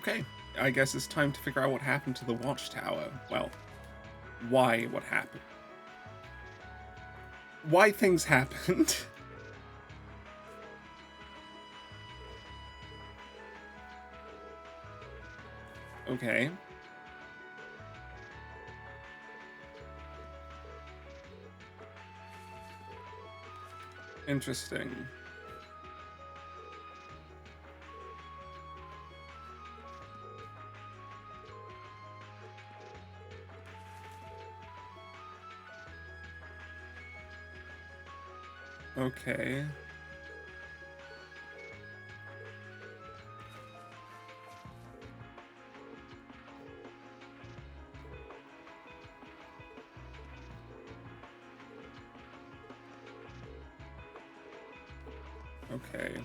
Okay, I guess it's time to figure out what happened to the watchtower. Well, why what happened. Why things happened. Okay. Interesting. Okay. Okay.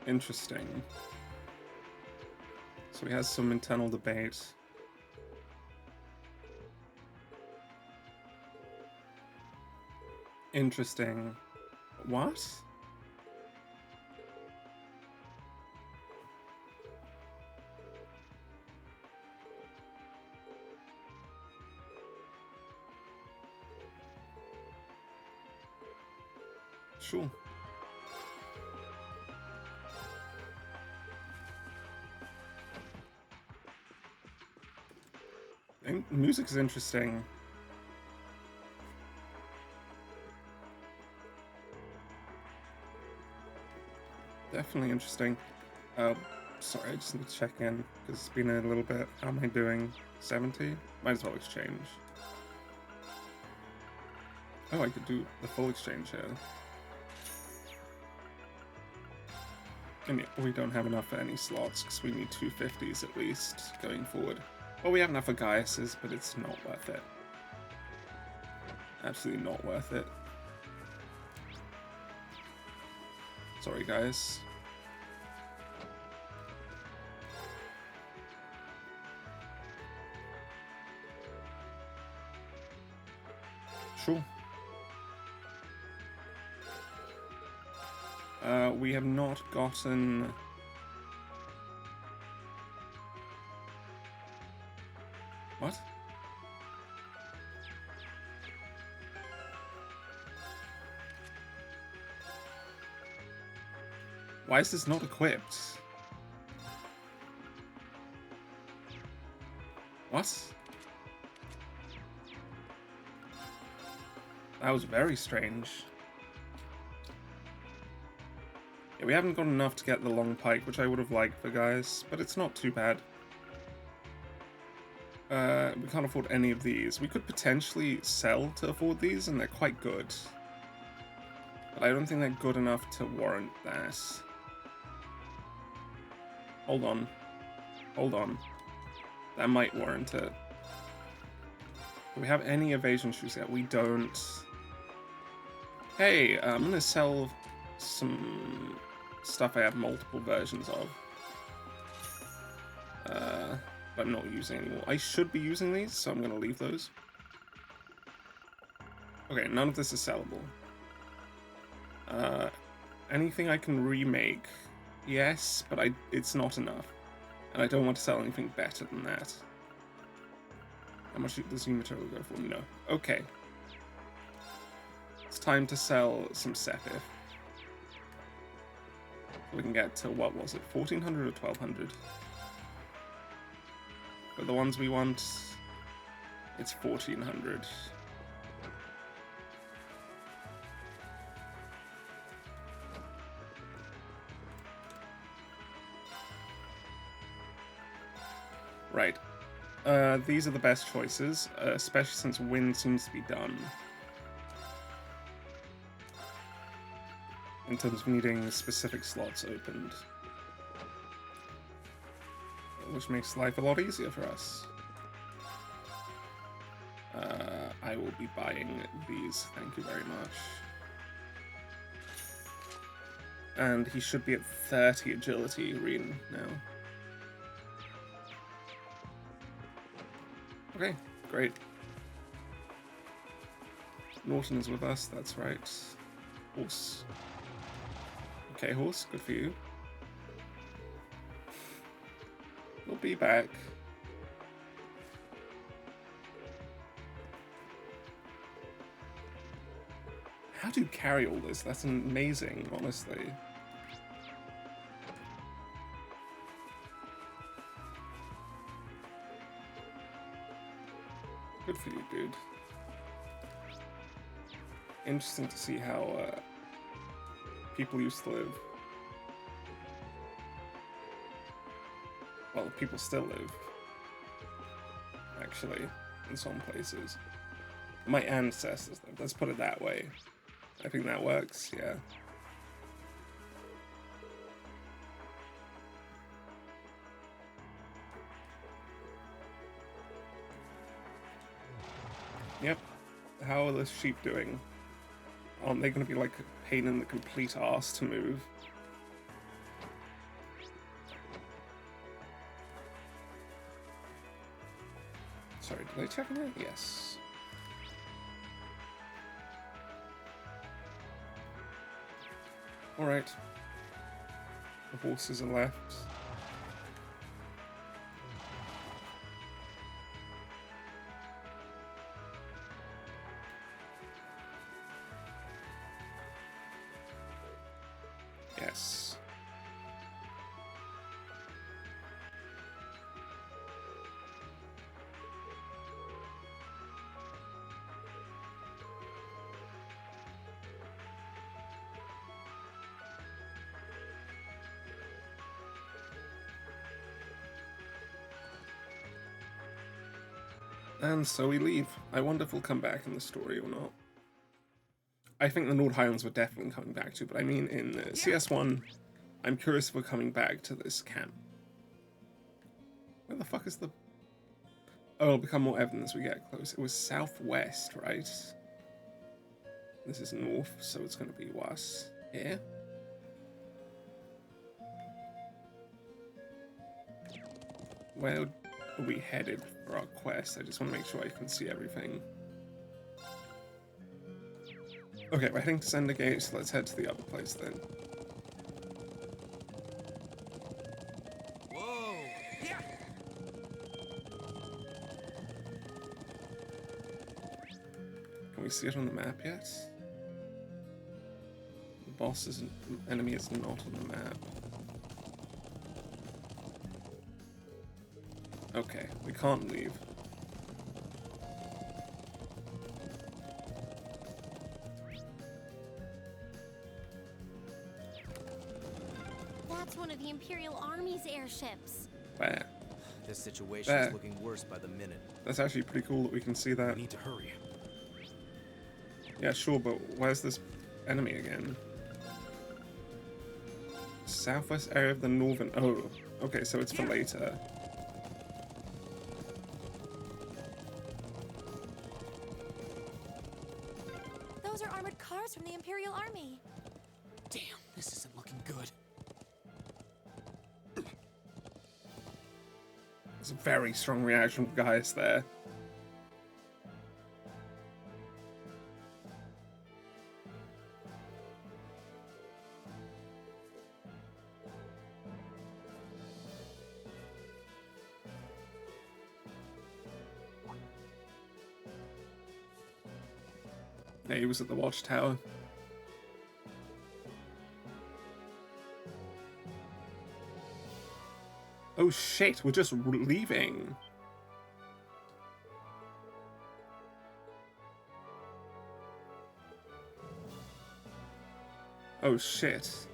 Interesting. So he has some internal debate. Interesting. What? Sure. Music is interesting. Definitely interesting. Sorry, I just need to check in because it's been a little bit. How am I doing? 70? Might as well exchange. Oh, I could do the full exchange here. And yeah, we don't have enough for any slots because we need 250s at least going forward. Well, we have enough for Gaius's, but it's not worth it. Absolutely not worth it. Sorry, guys. Sure. We have not gotten... What? Why is this not equipped? What? That was very strange. Yeah, we haven't got enough to get the long pike, which I would have liked for guys, but it's not too bad. We can't afford any of these. We could potentially sell to afford these, and they're quite good. But I don't think they're good enough to warrant that. Hold on. Hold on. That might warrant it. Do we have any evasion shoes yet? We don't. Hey, I'm gonna sell some stuff I have multiple versions of. But I'm not using anymore. I should be using these, so I'm gonna leave those. Okay, none of this is sellable. Anything I can remake? Yes, but it's not enough. And I don't want to sell anything better than that. How much does new material go for? No. Okay. It's time to sell some Sepith. We can get to, what was it, 1400 or 1200? But the ones we want, it's 1400. Right. These are the best choices, especially since wind seems to be done. In terms of needing specific slots opened. Which makes life a lot easier for us. I will be buying these, thank you very much. And he should be at 30 agility Reen now. Okay, great. Norton is with us, that's right. Horse. Okay, horse, good for you. We'll be back. How do you carry all this? That's amazing, honestly. Good for you, dude. Interesting to see how people used to live. Well, people still live, actually, in some places. My ancestors lived, let's put it that way. I think that works, yeah. Yep. How are the sheep doing? Aren't they going to be like a pain in the complete arse to move? Sorry, did I check on that? Yes. Alright. The horses are left. Yes. And so we leave. I wonder if we'll come back in the story or not. I think the North Highlands we're definitely coming back to, but I mean in CS1, I'm curious if we're coming back to this camp. Where the fuck is the... Oh, it'll become more evident as we get close. It was southwest, right? This is north, so it's going to be worse. Here? Where are we headed for our quest? I just want to make sure I can see everything. Okay, we're heading to Sender Gate, so let's head to the other place then. Whoa! Yeah. Can we see it on the map yet? The boss isn't... enemy is not on the map. Okay, we can't leave. That's one of the Imperial Army's airships. Where? This situation is looking worse by the minute. That's actually pretty cool that we can see that. We need to hurry. Yeah, sure, but where's this enemy again? Southwest area of the northern... Oh, okay, so it's for later. Those are armored cars from the Imperial Army. Damn, this isn't looking good. There's a very strong reaction from Gaius there. Yeah, he was at the watchtower. Oh shit, we're just leaving. Oh shit.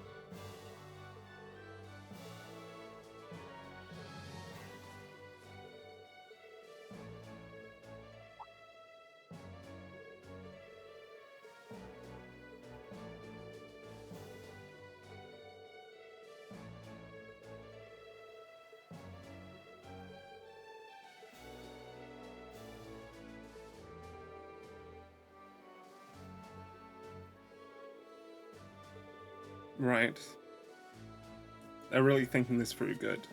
Right. They're really thinking this through good.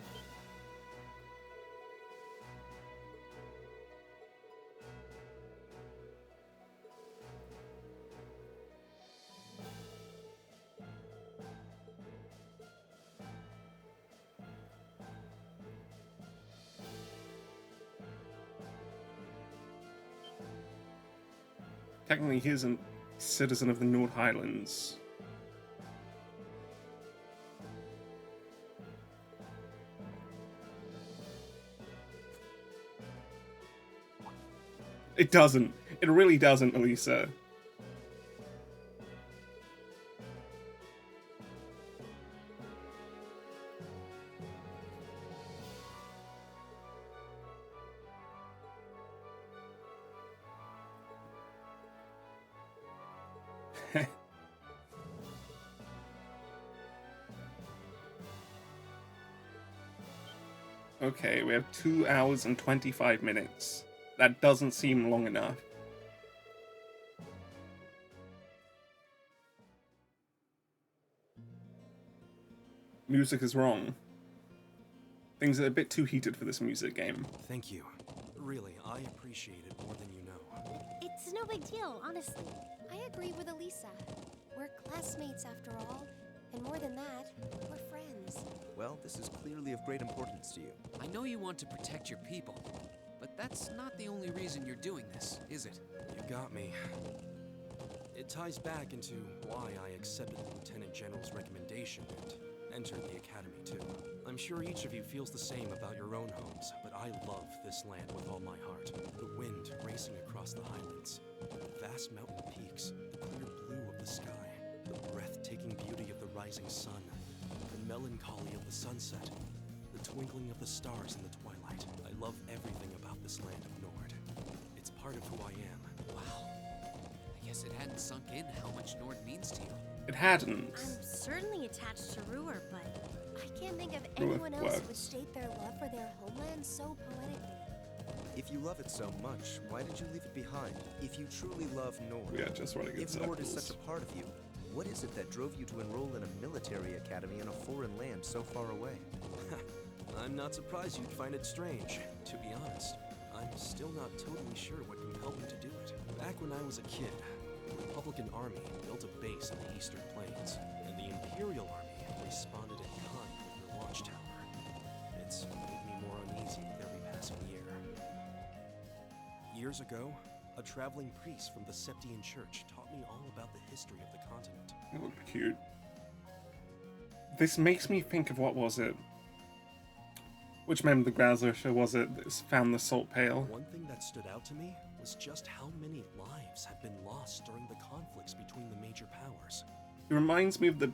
Technically, he is a citizen of the North Highlands. It doesn't. It really doesn't, Elisa. Okay, we have 2 hours and 25 minutes. That doesn't seem long enough. Music is wrong. Things are a bit too heated for this music game. Thank you. Really, I appreciate it more than you know. It's no big deal, honestly. I agree with Elisa. We're classmates after all. And more than that, we're friends. Well, this is clearly of great importance to you. I know you want to protect your people, but that's not the only reason you're doing this, is it? You got me. It ties back into why I accepted the Lieutenant General's recommendation and entered the Academy too. I'm sure each of you feels the same about your own homes, but I love this land with all my heart. The wind racing across the Highlands, the vast mountain peaks, the clear blue of the sky, the breathtaking beauty of the rising sun, the melancholy of the sunset, the twinkling of the stars in the twilight. I love everything about this land of Nord. It's part of who I am. Wow. I guess it hadn't sunk in how much Nord means to you. It hadn't. I'm certainly attached to Ruhr, but I can't think of Ruhr anyone else who would works. state their love for their homeland so poetically. If you love it so much, why did you leave it behind? If you truly love Nord, We are just running in if Nord is circles. such a part of you, what is it that drove you to enroll in a military academy in a foreign land so far away? I'm not surprised you'd find it strange. To be honest, I'm still not totally sure what compelled me to do it. Back when I was a kid, the Republican Army built a base in the Eastern Plains, and the Imperial Army responded in kind with their launch tower. It's made me more uneasy with every passing year. Years ago, a traveling priest from the Septian Church taught me all about the history of the continent. It looked cute. This makes me think of what was it? Which member of the Growler show was it that found the salt pail? One thing that stood out to me was just how many lives have been lost during the conflicts between the major powers. It reminds me of the...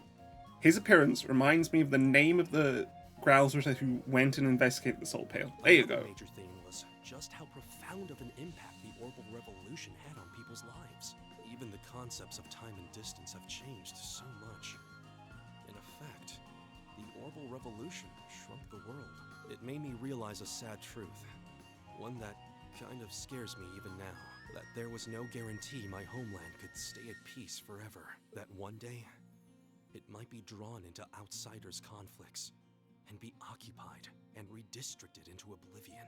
His appearance reminds me of the name of the Growler who went and investigated the salt pail. There you Another go. major thing was just how profound of an impact the Orbital Revolution had on people's lives. Even the concepts of time and distance have changed so much. In effect, the Orbital Revolution shrunk the world. It made me realize a sad truth, one that kind of scares me even now, that there was no guarantee my homeland could stay at peace forever. That one day, it might be drawn into outsiders' conflicts and be occupied and redistricted into oblivion.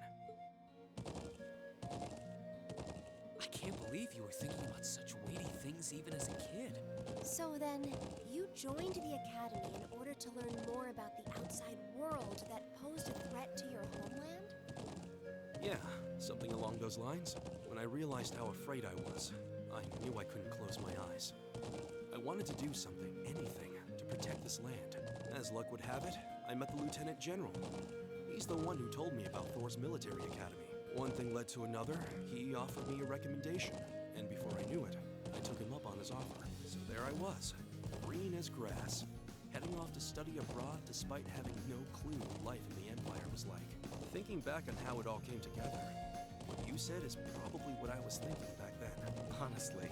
I can't believe you were thinking about such weighty things even as a kid. So then, you joined the Academy in order to learn more about the outside world that posed a threat to your homeland? Yeah, something along those lines. When I realized how afraid I was, I knew I couldn't close my eyes. I wanted to do something, anything, to protect this land. As luck would have it, I met the Lieutenant General. He's the one who told me about Thor's military academy. One thing led to another, he offered me a recommendation, and before I knew it, I took him up on his offer. So there I was, green as grass, heading off to study abroad despite having no clue what life in the Empire was like. Thinking back on how it all came together, what you said is probably what I was thinking back then. Honestly,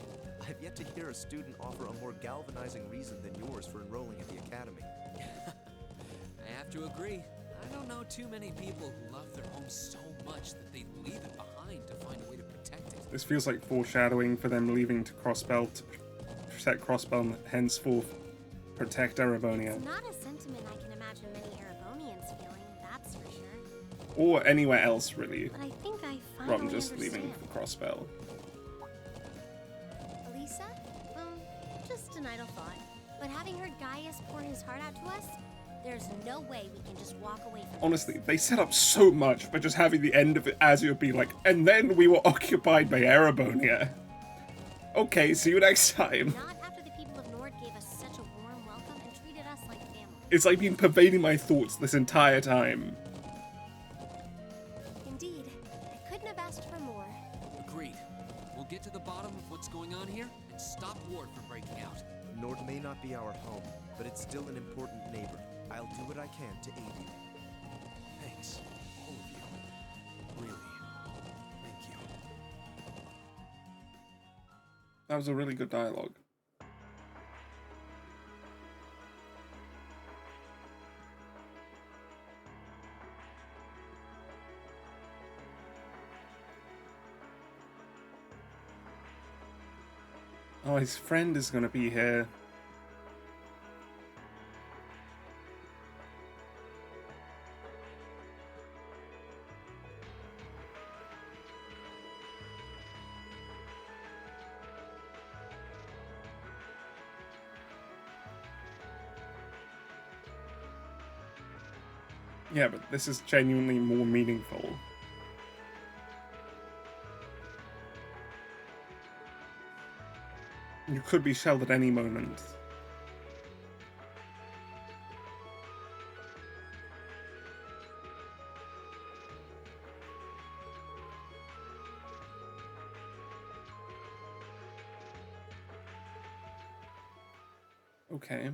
I've yet to hear a student offer a more galvanizing reason than yours for enrolling at the academy. I have to agree. I don't know too many people who love their home so much that they'd leave it behind to find a way to protect it. This feels like foreshadowing for them leaving to Crossbell to protect Crossbell and henceforth protect Erebonia. It's not a sentiment I can imagine many Erebonians feeling, that's for sure. Or anywhere else, really, But I think I rather finally than just understand. leaving for Crossbell. Elisa? Just an idle thought. But having heard Gaius pour his heart out to us, there's no way we can just walk away from Honestly, they set up so much by just having the end of it as it would be like, and then we were occupied by Erebonia. Okay, see you next time. Not after the people of Nord gave us such a warm welcome and treated us like family. It's like been pervading my thoughts this entire time. Indeed, I couldn't have asked for more. Agreed. We'll get to the bottom of what's going on here and stop Ward from breaking out. Nord may not be our home, but it's still an important neighbor. I'll do what I can to aid you. Thanks, all of you. Really, thank you. That was a really good dialogue. Oh, his friend is gonna be here. Yeah, but this is genuinely more meaningful. You could be shelled at any moment. Okay.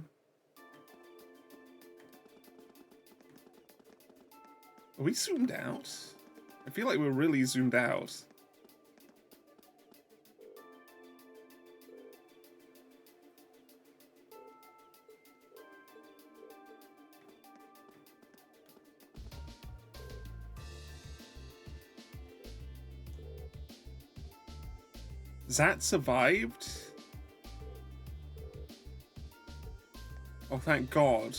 Are we zoomed out? I feel like we're really zoomed out. Zat survived? Oh, thank God.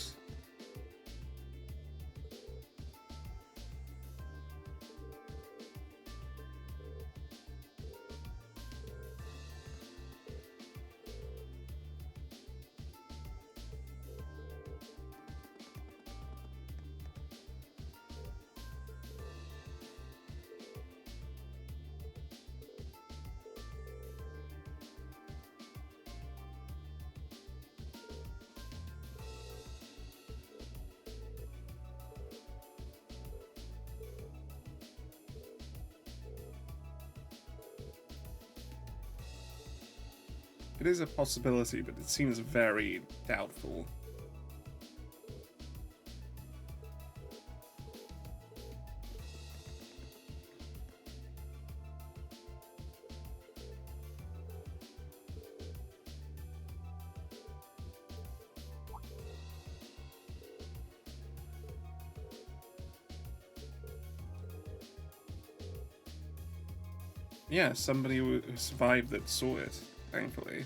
It is a possibility, but it seems very doubtful. Yeah, somebody who survived that saw it, thankfully.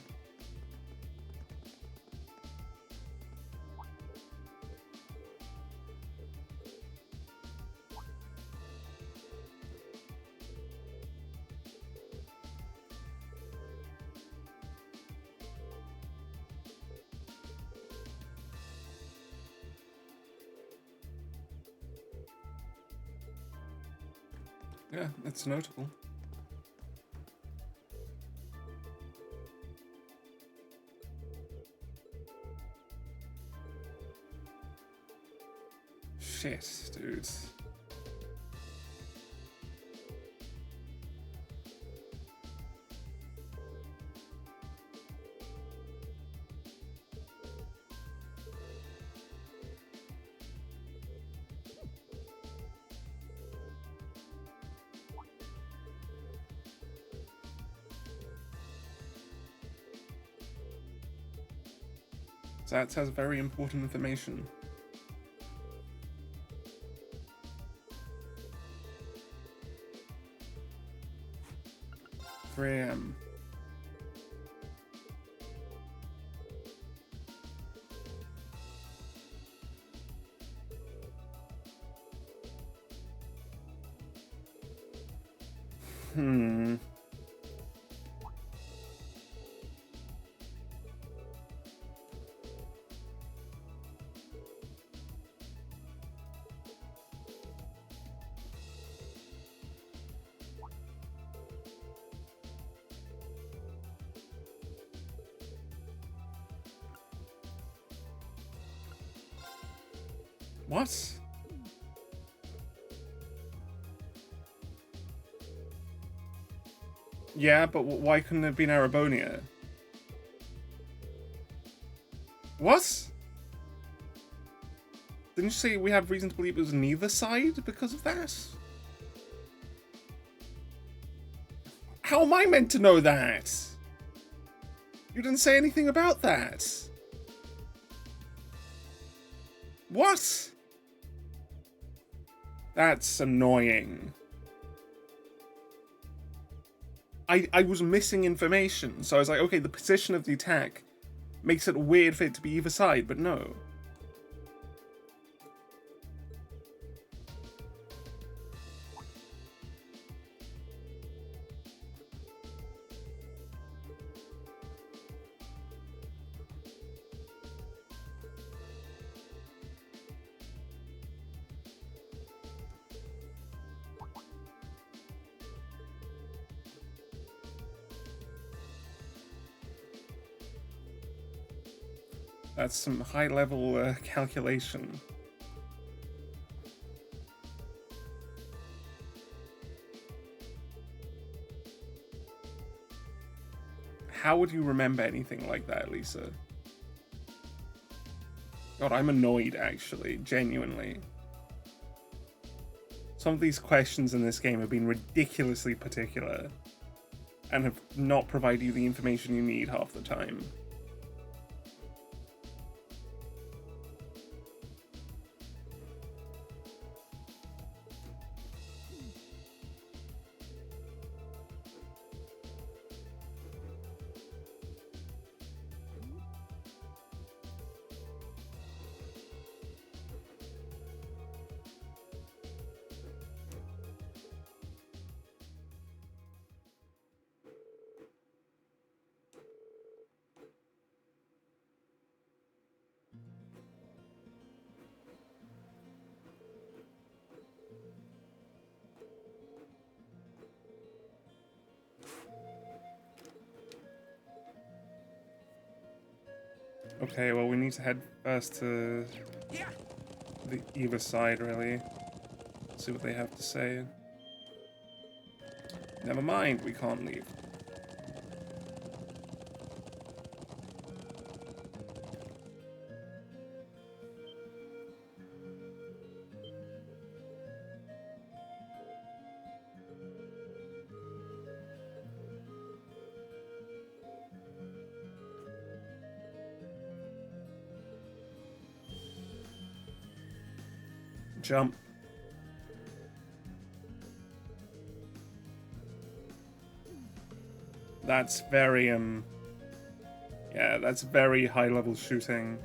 Yeah, that's notable. Shit, dude. That has very important information. Three AM. What? Yeah, but why couldn't it have been Arabonia? What? Didn't you say we had reason to believe it was neither side because of that? How am I meant to know that? You didn't say anything about that. What? That's annoying. I was missing information, so I was like, okay, the position of the attack makes it weird for it to be either side, but no. That's some high-level calculation. How would you remember anything like that, Lisa? God, I'm annoyed, actually, genuinely. Some of these questions in this game have been ridiculously particular and have not provided you the information you need half the time. Okay, well, we need to head first to the either side, really. See what they have to say. Never mind, we can't leave. Jump. That's very, yeah, that's very high-level shooting.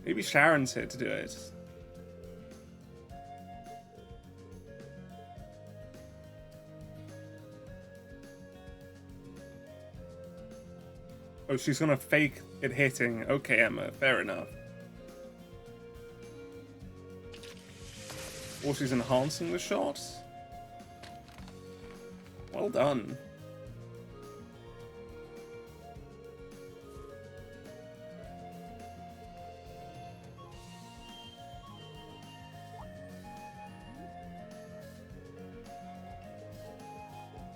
Maybe Sharon's here to do it. Oh, she's gonna fake it hitting. Okay, Emma, fair enough. Or she's enhancing the shot. Well done.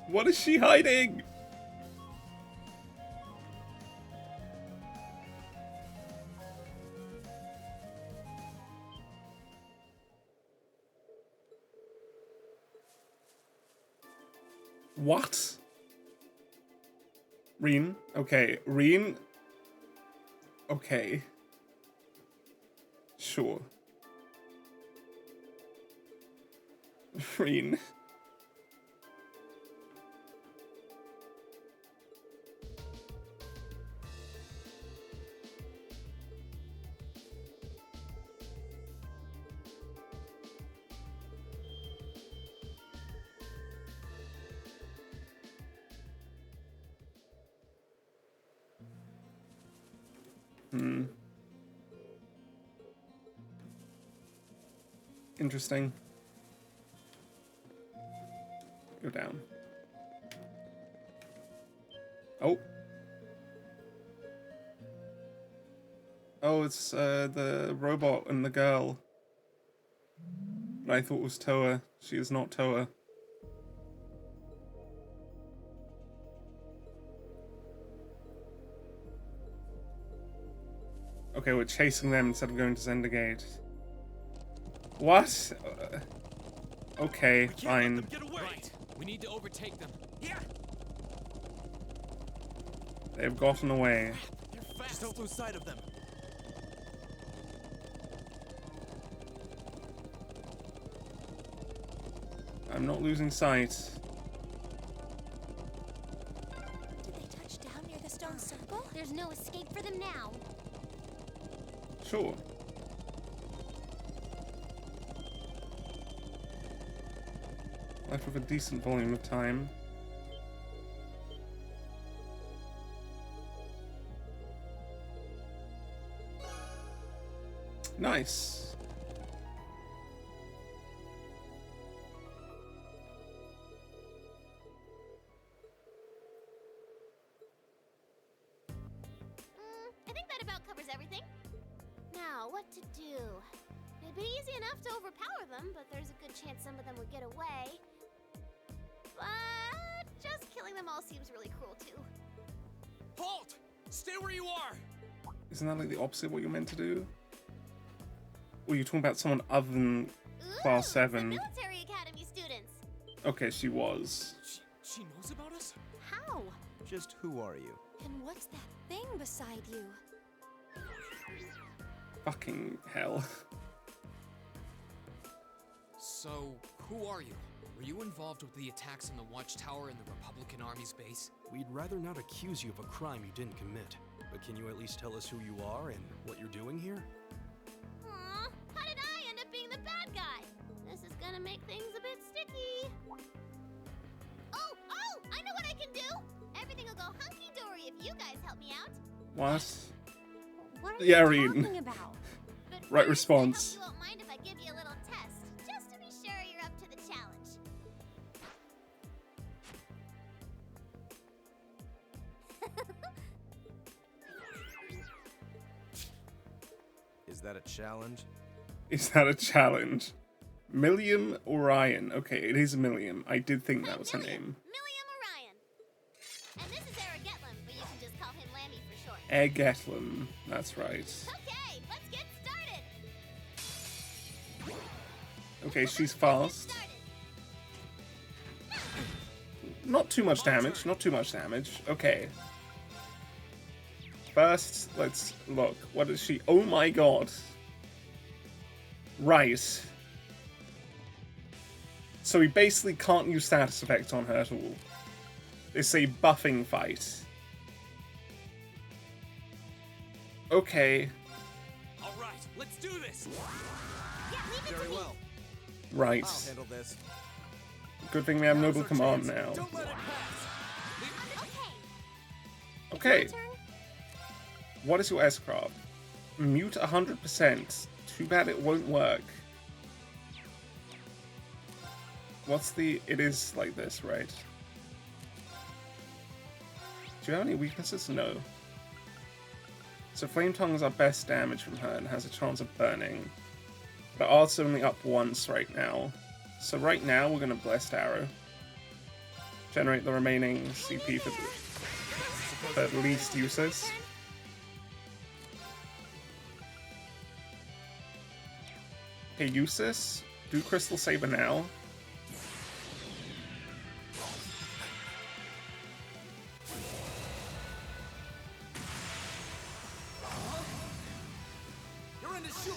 What is she hiding? What? Reen? Okay, Reen? Okay. Sure. Reen. Interesting. Go down. Oh. Oh, it's the robot and the girl. That I thought was Toa. She is not Toa. Okay, we're chasing them instead of going to Zendergate. What? Okay, fine. Get away. Right. We need to overtake them. Yeah. They've gotten away. They're fast. Just don't lose sight of them. I'm not losing sight. Did they touch down near the stone circle? There's no escape for them now. Sure. Left with a decent volume of time. Nice. I think that about covers everything. Now, what to do? It'd be easy enough to overpower them, but there's a good chance some of them would get away. But just killing them all seems really cruel too. Halt! Stay where you are. Isn't that like the opposite of what you're meant to do? Or you're talking about someone other than Class The 7? military academy students. Okay, she was. She knows about us? How? Just who are you? And what's that thing beside you? Fucking hell. So, who are you? Were you involved with the attacks on the Watchtower and the Republican Army's base? We'd rather not accuse you of a crime you didn't commit. But can you at least tell us who you are and what you're doing here? Aw, how did I end up being the bad guy? This is gonna make things a bit sticky. Oh, I know what I can do! Everything will go hunky-dory if you guys help me out. What? What are you talking about? Right response. I hope you won't mind if I give you a little test, just to be sure you're up to the challenge. Is that a challenge? Is that a challenge? Milliam Orion. Okay, it is Milliam. I did think that was her name. Milliam Orion. And this is Era Getlam, but you can just call him Lammy for short. Eggetlam. That's right. Okay, let's get started. Okay, she's fast. Not too much damage. Not too much damage. Okay. First, let's look. What is she? Oh my god. Right. So we basically can't use status effects on her at all. It's a buffing fight. Okay. All right, let's do this. Yeah, leave it Very to me. well. Right. I'll handle this. Good thing we have Now's Noble our Command chance. now. Don't let it pass. Okay. Okay. What is your S-Craft? Mute 100%. Too bad it won't work. What's the... It is like this, right? Do you have any weaknesses? No. So Flame Tongue is our best damage from her and has a chance of burning. But Art's only up once right now. So right now we're going to Blessed Arrow. Generate the remaining CP for the least uses. Okay, Usis, do Crystal Saber now. You're in the shore.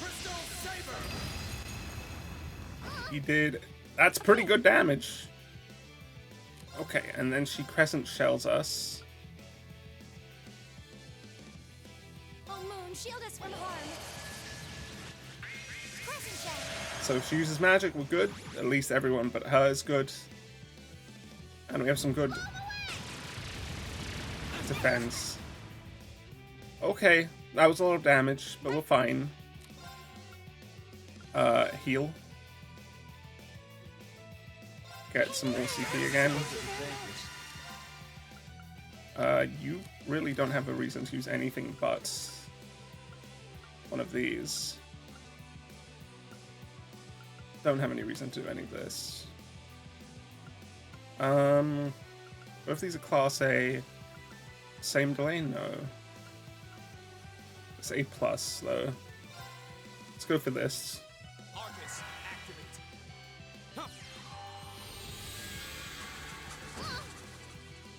Crystal Saber. He did. That's pretty good damage. Okay, and then she Crescent Shells us. Oh, Moon, shield us from harm. Crescent shell. So if she uses magic, we're good. At least everyone but her is good. And we have some good defense. Okay, that was a lot of damage, but we're fine. Heal. Get some more CP again. You really don't have a reason to use anything but one of these. Don't have any reason to do any of this. Both these are Class A. Same delay? No. It's A+, though. Let's go for this. Arcus, activate. Huh.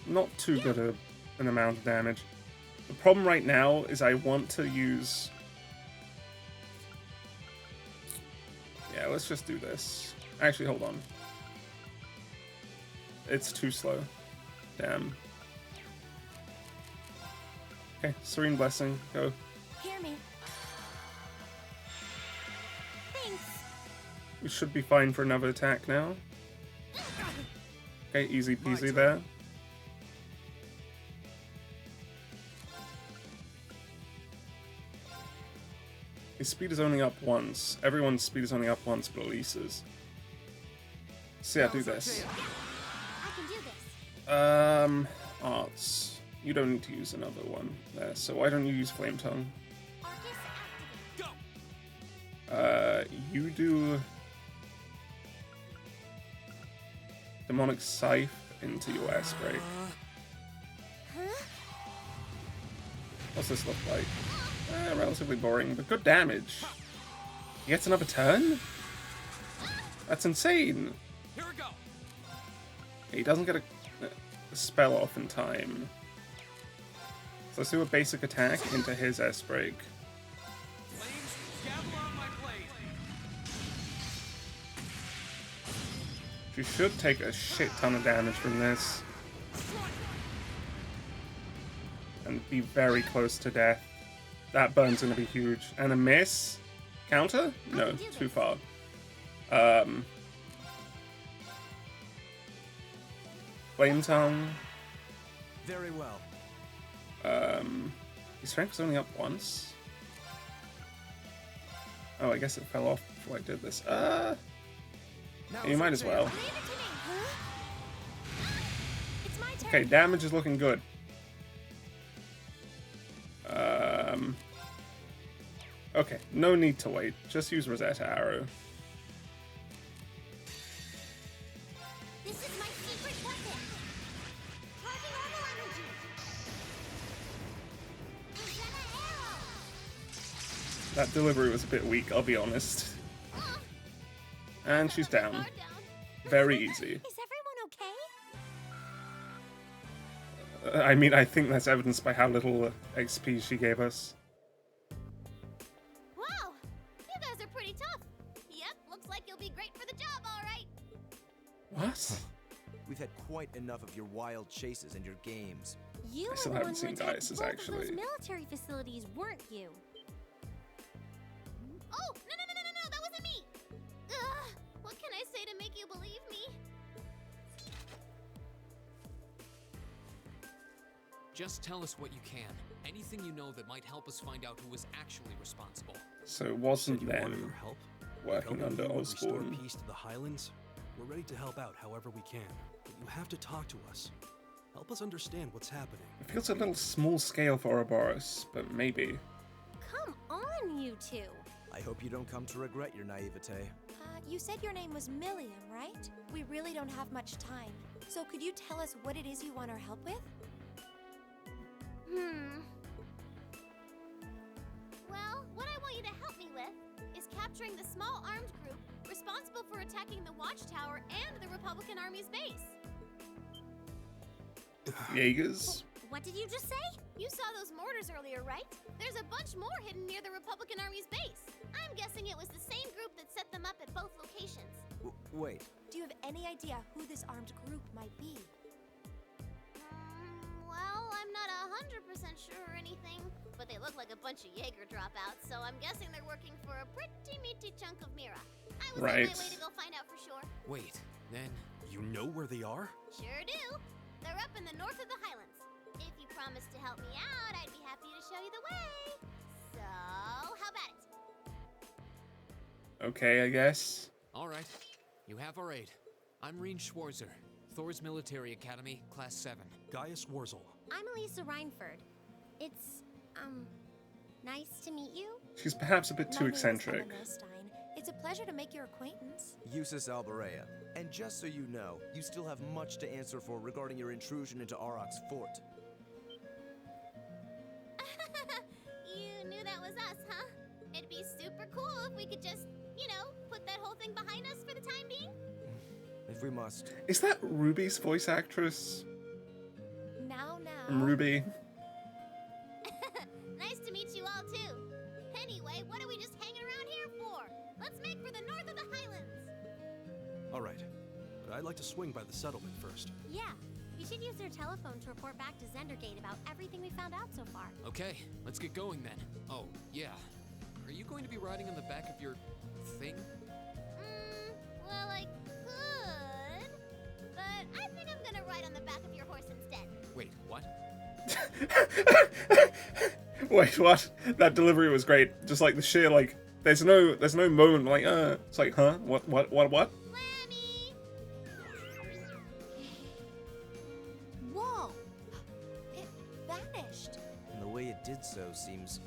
Not too good an amount of damage. The problem right now is I want to use... Yeah, let's just do this. Actually, hold on. It's too slow. Damn. Okay, Serene Blessing, go. Hear me. Thanks. We should be fine for another attack now. Okay, easy peasy there. His speed is only up once. Everyone's speed is only up once but Elise's. So yeah, do this. I can do this. Arts. You don't need to use another one there, so why don't you use Flame Tongue? Arcus, activate. Go. You do Demonic Scythe into your Air Spray. Huh? What's this look like? Relatively boring, but good damage. He gets another turn? That's insane. Here we go. He doesn't get a spell off in time. So let's do a basic attack into his S-Break. Flames, gather on my blade. She should take a shit ton of damage from this. And be very close to death. That burn's gonna be huge. And a miss? Counter? No, too far. Flame Tongue. Very well. His strength was only up once. Oh, I guess it fell off before I did this. You might as well. Leave it to me. Huh? It's my turn. Okay, damage is looking good. Okay, no need to wait. Just use Rosetta Arrow. This is my secret weapon. Target normal energy. Rosetta arrow. That delivery was a bit weak, I'll be honest. And she's down. Guard down. Very easy. Is everyone okay? I mean, I think that's evidenced by how little XP she gave us. Wow, you guys are pretty tough. Yep, looks like you'll be great for the job, all right. What? We've had quite enough of your wild chases and your games. You I still were the haven't one seen who attacked Gaius's, both actually. of those military facilities, weren't you? Oh, no, that wasn't me. Ugh, what can I say to make you believe me? Just tell us what you can. Anything you know that might help us find out who was actually responsible. So it wasn't Said you wanted them our help? working Helping under you restore Osborne. peace to the Highlands? We're ready to help out however we can, but you have to talk to us. Help us understand what's happening. It feels a little small scale for Ouroboros, but maybe. Come on, you two. I hope you don't come to regret your naivete. You said your name was Million, right? We really don't have much time. So could you tell us what it is you want our help with? Well, what I want you to help me with is capturing the small armed group responsible for attacking the Watchtower and the Republican Army's base. Jaegers? What did you just say? You saw those mortars earlier, right? There's a bunch more hidden near the Republican Army's base. I'm guessing it was the same group that set them up at both locations. Wait. Do you have any idea who this armed group might be? Well, I'm not 100% sure or anything, but they look like a bunch of Jaeger dropouts, so I'm guessing they're working for a pretty meaty chunk of Mira. I was on my way to go find out for sure. Wait, then You know where they are? Sure do. They're up in the north of the Highlands. If you promise to help me out, I'd be happy to show you the way. So, how about it? Okay, I guess. all right. You have our aid. I'm Reen Schwarzer, Thor's Military Academy, Class 7. Gaius Wurzel. I'm Elisa Reinford. It's, nice to meet you. She's perhaps a bit My too name is eccentric. Emma Milstein. It's a pleasure to make your acquaintance. Eustace Alberea. And just so you know, you still have much to answer for regarding your intrusion into Auroch's fort. You knew that was us, huh? It'd be super cool if we could just, you know, put that whole thing behind us for the time being. If we must. Is that Ruby's voice actress? Now. From Ruby? Nice to meet you all, too. Anyway, what are we just hanging around here for? Let's make for the north of the Highlands. All right, but I'd like to swing by the settlement first. Yeah, you should use your telephone to report back to Zendergate about everything we found out so far. Okay, let's get going then. Oh, yeah. Are you going to be riding on the back of your thing? Well, I could, but I think I'm gonna ride on the back of your horse instead. Wait, what? Wait, what? That delivery was great. Just like the sheer, like, there's no moment like, it's like, huh? What? Lammy! Whoa! It vanished. And the way it did so seems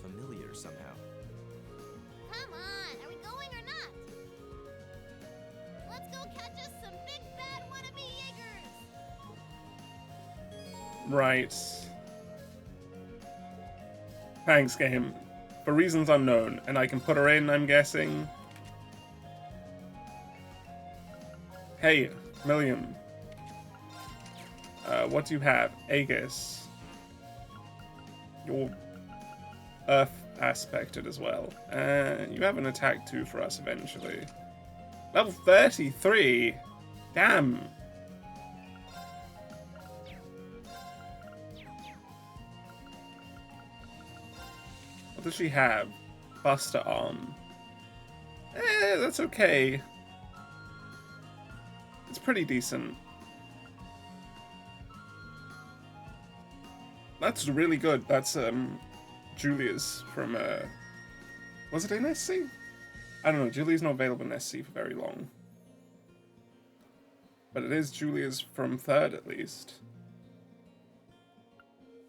familiar somehow. Come on, are we going or not? Let's go catch us some big bad wannabe Jaegers! Right. Thanks, game. For reasons unknown, and I can put her in, I'm guessing. Hey, Milliam. What do you have? Aegis. You're Earth aspected as well. You have an attack 2 for us eventually. Level 33! Damn! What does she have? Buster Arm. That's okay. It's pretty decent. That's really good. That's, Julia's from, was it in SC? I don't know. Julia's not available in SC for very long. But it is Julia's from 3rd, at least.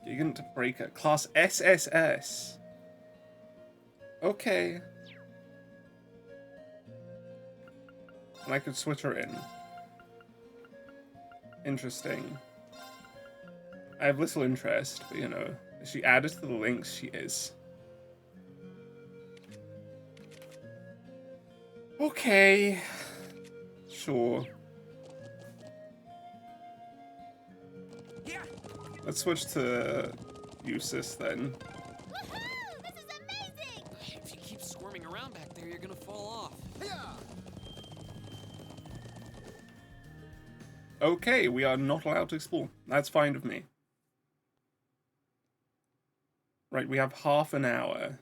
Gigant Breaker. Class SSS. Okay. And I could switch her in. Interesting. I have little interest, but you know, if she added to the links, she is. Okay. Sure. Yeah. Let's switch to Eustace then. Woohoo! This is amazing! If you keep squirming around back there, you're gonna fall off. Okay, we are not allowed to explore. That's fine with me. Right, we have half an hour.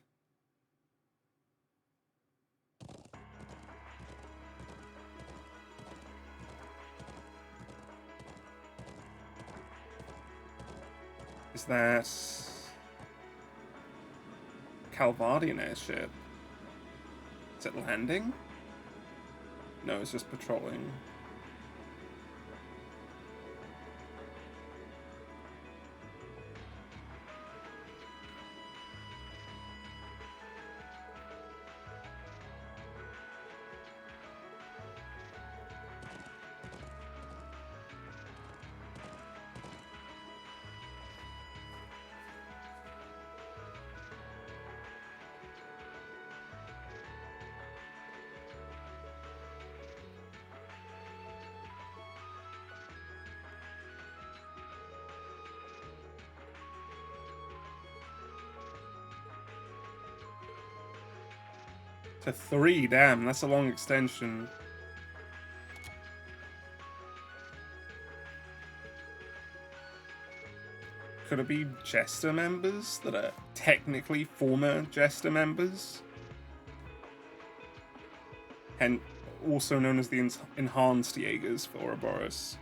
Is that Calvardian airship? Is it landing? No, it's just patrolling. To 3, damn, that's a long extension. Could it be Jester members that are technically former Jester members? And also known as the Enhanced Jaegers for Ouroboros.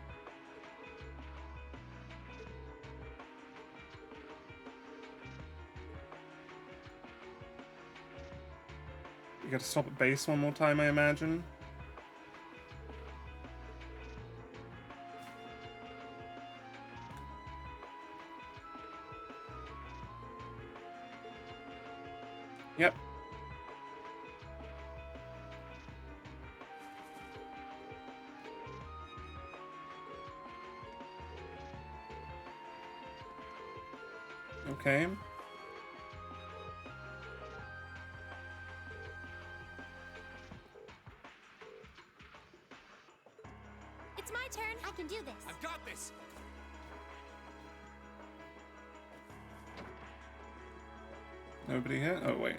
We gotta stop at base one more time, I imagine. Yep. Okay. It's my turn. I can do this. I've got this. Nobody here? Oh, wait.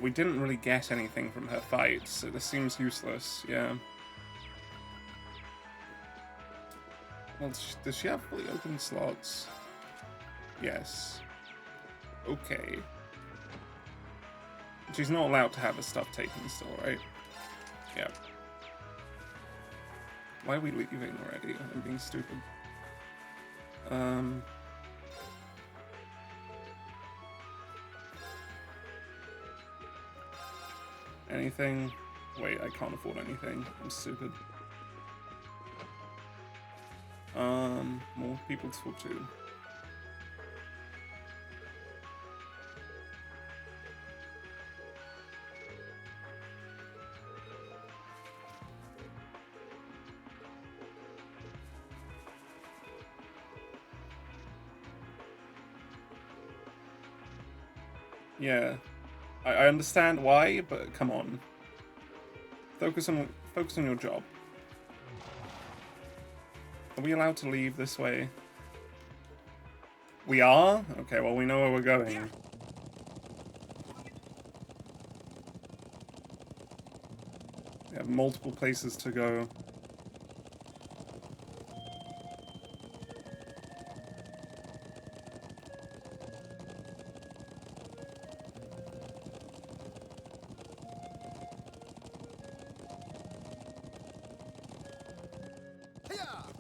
We didn't really get anything from her fight, so this seems useless, yeah. Well, does she have fully open slots? Yes. Okay. She's not allowed to have her stuff taken still, right? Yeah. Why are we leaving already? I'm being stupid. Anything? Wait, I can't afford anything. I'm stupid. More people to talk to. Yeah. I understand why, but come on. Focus on your job. Are we allowed to leave this way? We are? Okay, well we know where we're going. We have multiple places to go.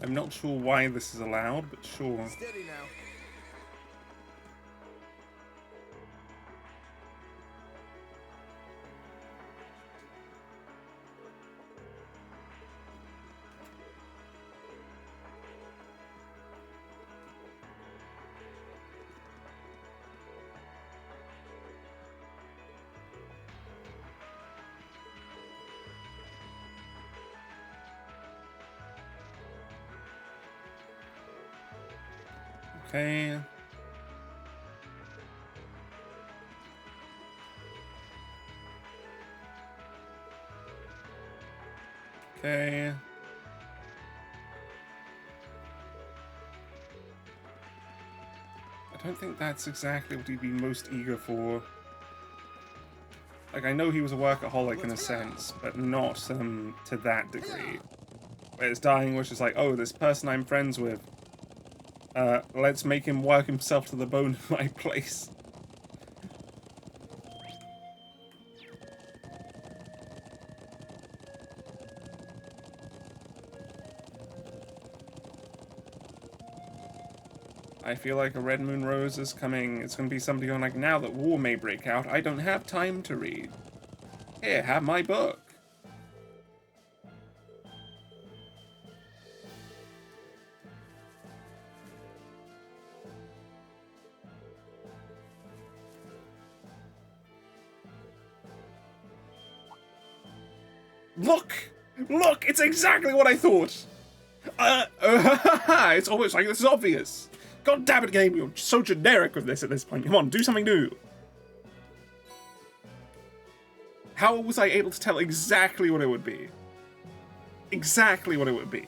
I'm not sure why this is allowed, but sure. Steady now. Okay. Okay. I don't think that's exactly what he'd be most eager for. Like, I know he was a workaholic in a sense, but not to that degree. Where his dying wish is like, oh, this person I'm friends with, let's make him work himself to the bone in my place. I feel like a Red Moon Rose is coming. It's gonna be somebody going like, now that war may break out, I don't have time to read. Here, have my book. Look! Look! It's exactly what I thought! It's almost like this is obvious. God damn it, game, you're so generic with this at this point. Come on, do something new. How was I able to tell exactly what it would be? Exactly what it would be.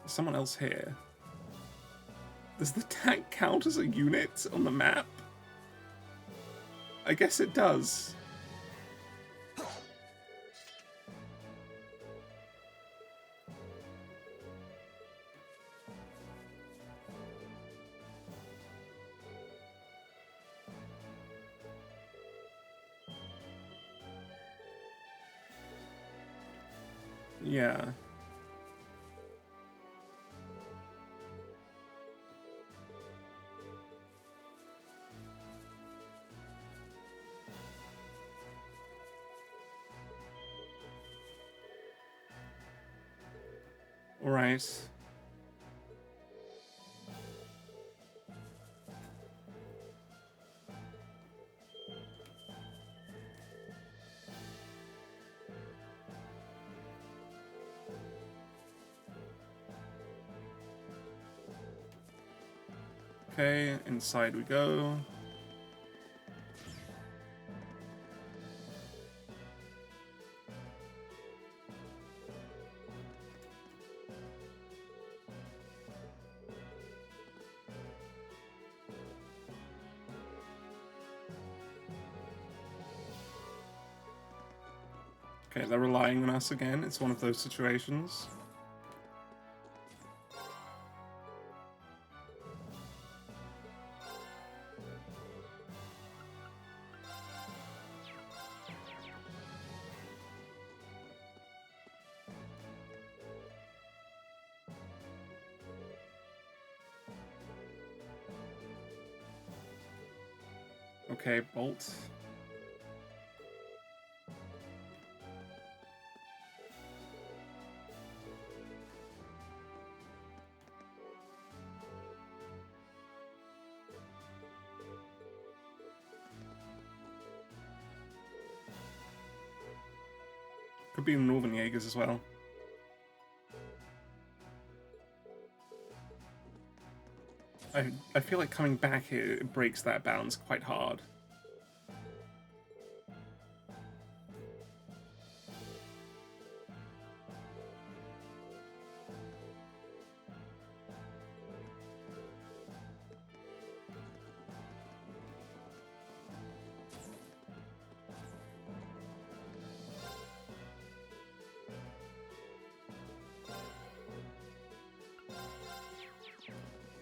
There's someone else here. Does the tank count as a unit on the map? I guess it does. Yeah. Alright. Okay, inside we go. Okay, they're relying on us again. It's one of those situations. Okay, bolt. Could be Northern Jaegers as well. I feel like coming back here it breaks that balance quite hard.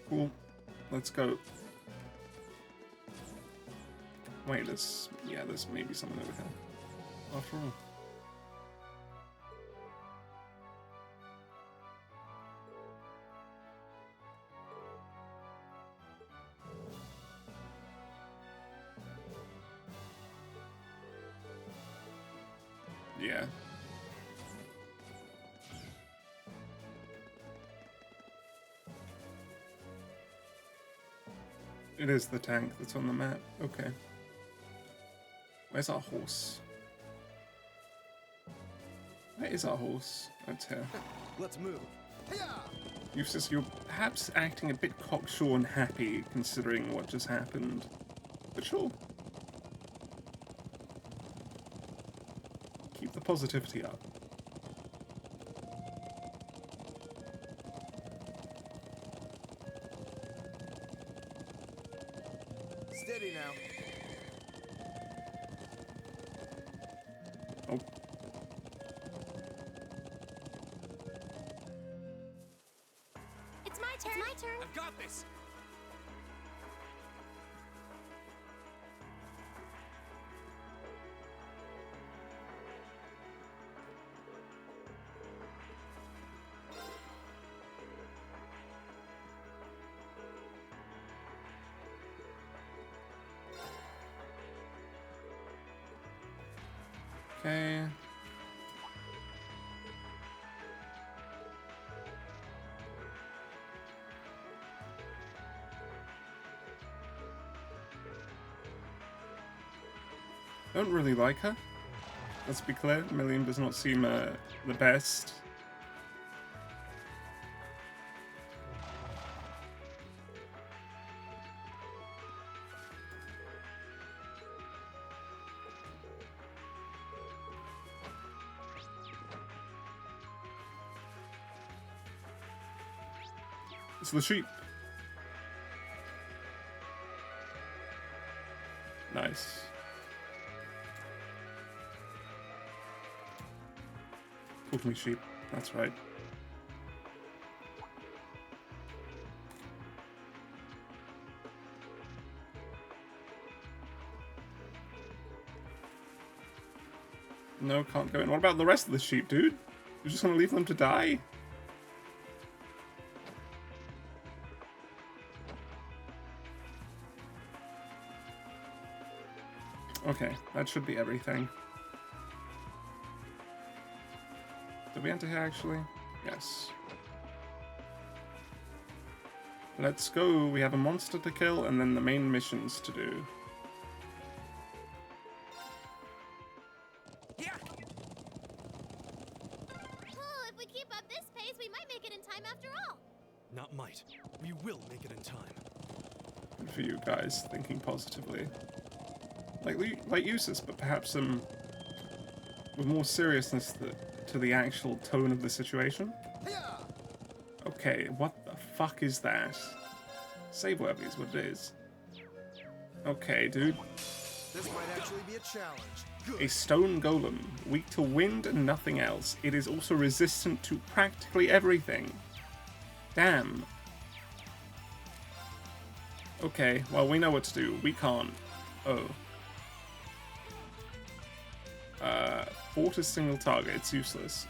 Cool. Let's go. Wait, there's maybe someone over here. After all. Yeah. It is the tank that's on the map. Okay. Where's our horse? Where is our horse? That's here. Let's move. Eustace, you're perhaps acting a bit cocksure and happy considering what just happened. But sure. Keep the positivity up. Steady now. Oh. It's my turn. It's my turn. I've got this. Okay. Don't really like her. Let's be clear, Million does not seem the best. It's the sheep. Nice. Talk to me, sheep. That's right. No, can't go in. What about the rest of the sheep, dude? You're just gonna leave them to die? Okay, that should be everything. Did we enter here, actually? Yes. Let's go. We have a monster to kill and then the main missions to do. Oh, if we keep up this pace, we might make it in time after all. Not might. We will make it in time. Good for you guys, thinking positively. Like Eustace, but perhaps with more seriousness to the actual tone of the situation. Okay, what the fuck is that? Save worthy is what it is. Okay, dude. This might actually be a challenge. A stone golem, weak to wind and nothing else. It is also resistant to practically everything. Damn. Okay, well, we know what to do. We can't. Oh. Fort a single target. It's useless.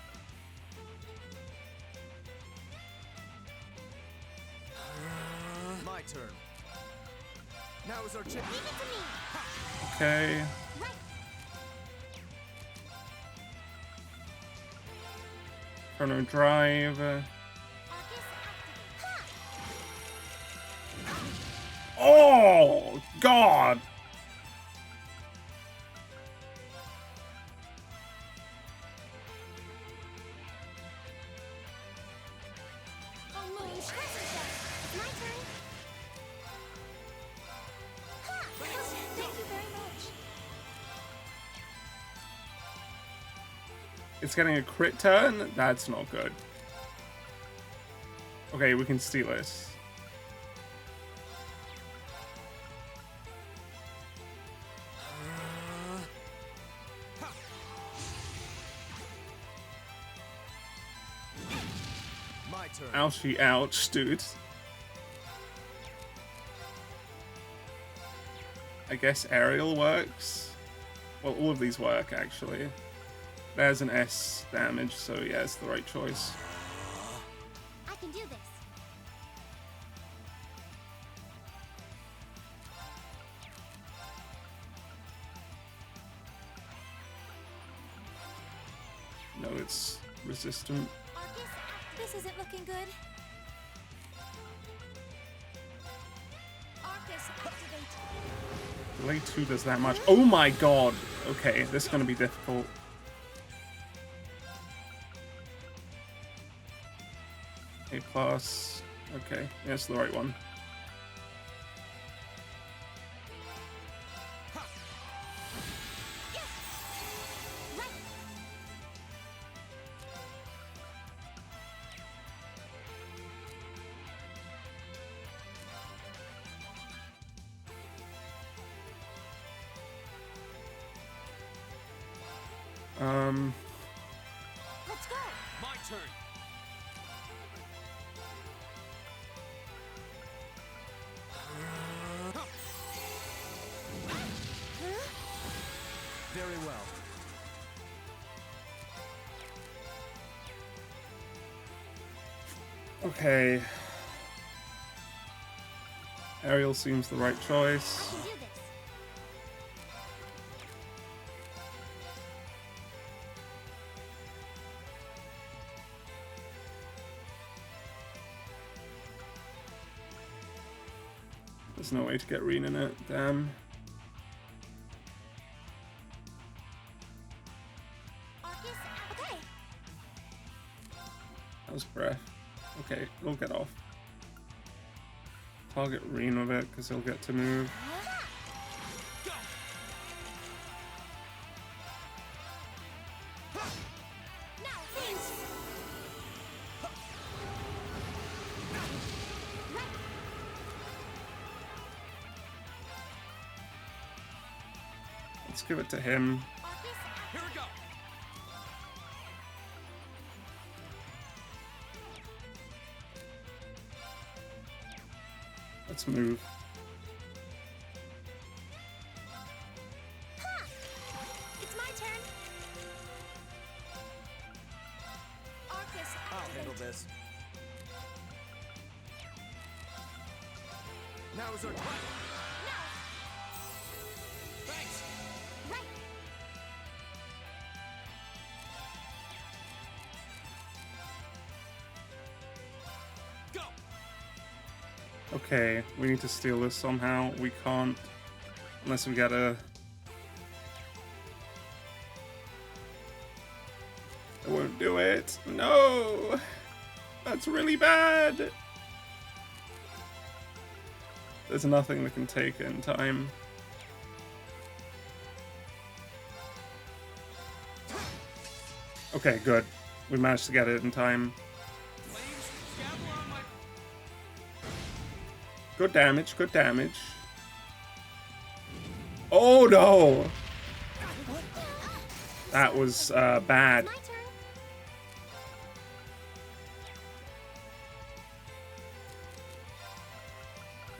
My turn. Now is our chance. Leave it to me. Okay. Right. Chrono Drive. Arcus activate. Ha! Oh, God! Oh, moon, stress yourself. It's my turn. Ha! Thank you very much. It's getting a crit turn? That's not good. Okay, we can steal it. My turn. Ouchie, ouch, dude. I guess aerial works. Well, all of these work, actually. There's an S damage, so yeah, it's the right choice. I can do this. No, it's resistant. Arcus This isn't looking good. Arcus activate. Delay 2 does that much. Oh my god! Okay, this is gonna be difficult. A plus. Okay, yeah, it's the right one. right. Let's go. My turn. Very well. Okay. Aerial seems the right I choice. can do this. There's no way to get Reen in it. Damn. Arcus, okay. That was breath. Okay, we'll get off. Target Reen with it, because he'll get to move. Now, thanks. Right. Let's give it to him. Arcus, Here we go. Let's move. ha! It's my turn. Arcus I'll handle activate. this. Now is our Now. Thanks. Right. Go. Okay, we need to steal this somehow. We can't unless we get a... I won't do it. No! That's really bad! There's nothing that can take it in time. Okay, good. We managed to get it in time. Good damage, good damage. Oh no! That was bad. My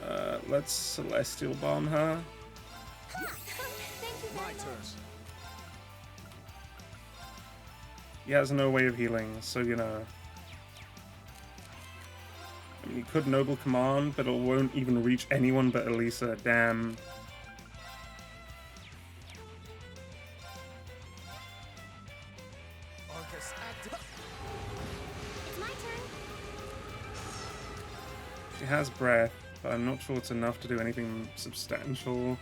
turn. Let's Celestial Bomb her. Thank you very much. He has no way of healing, so you know. I mean, he could Noble Command, but it won't even reach anyone but Elisa. Damn. Arcus, active. It's my turn. She has breath, but I'm not sure it's enough to do anything substantial.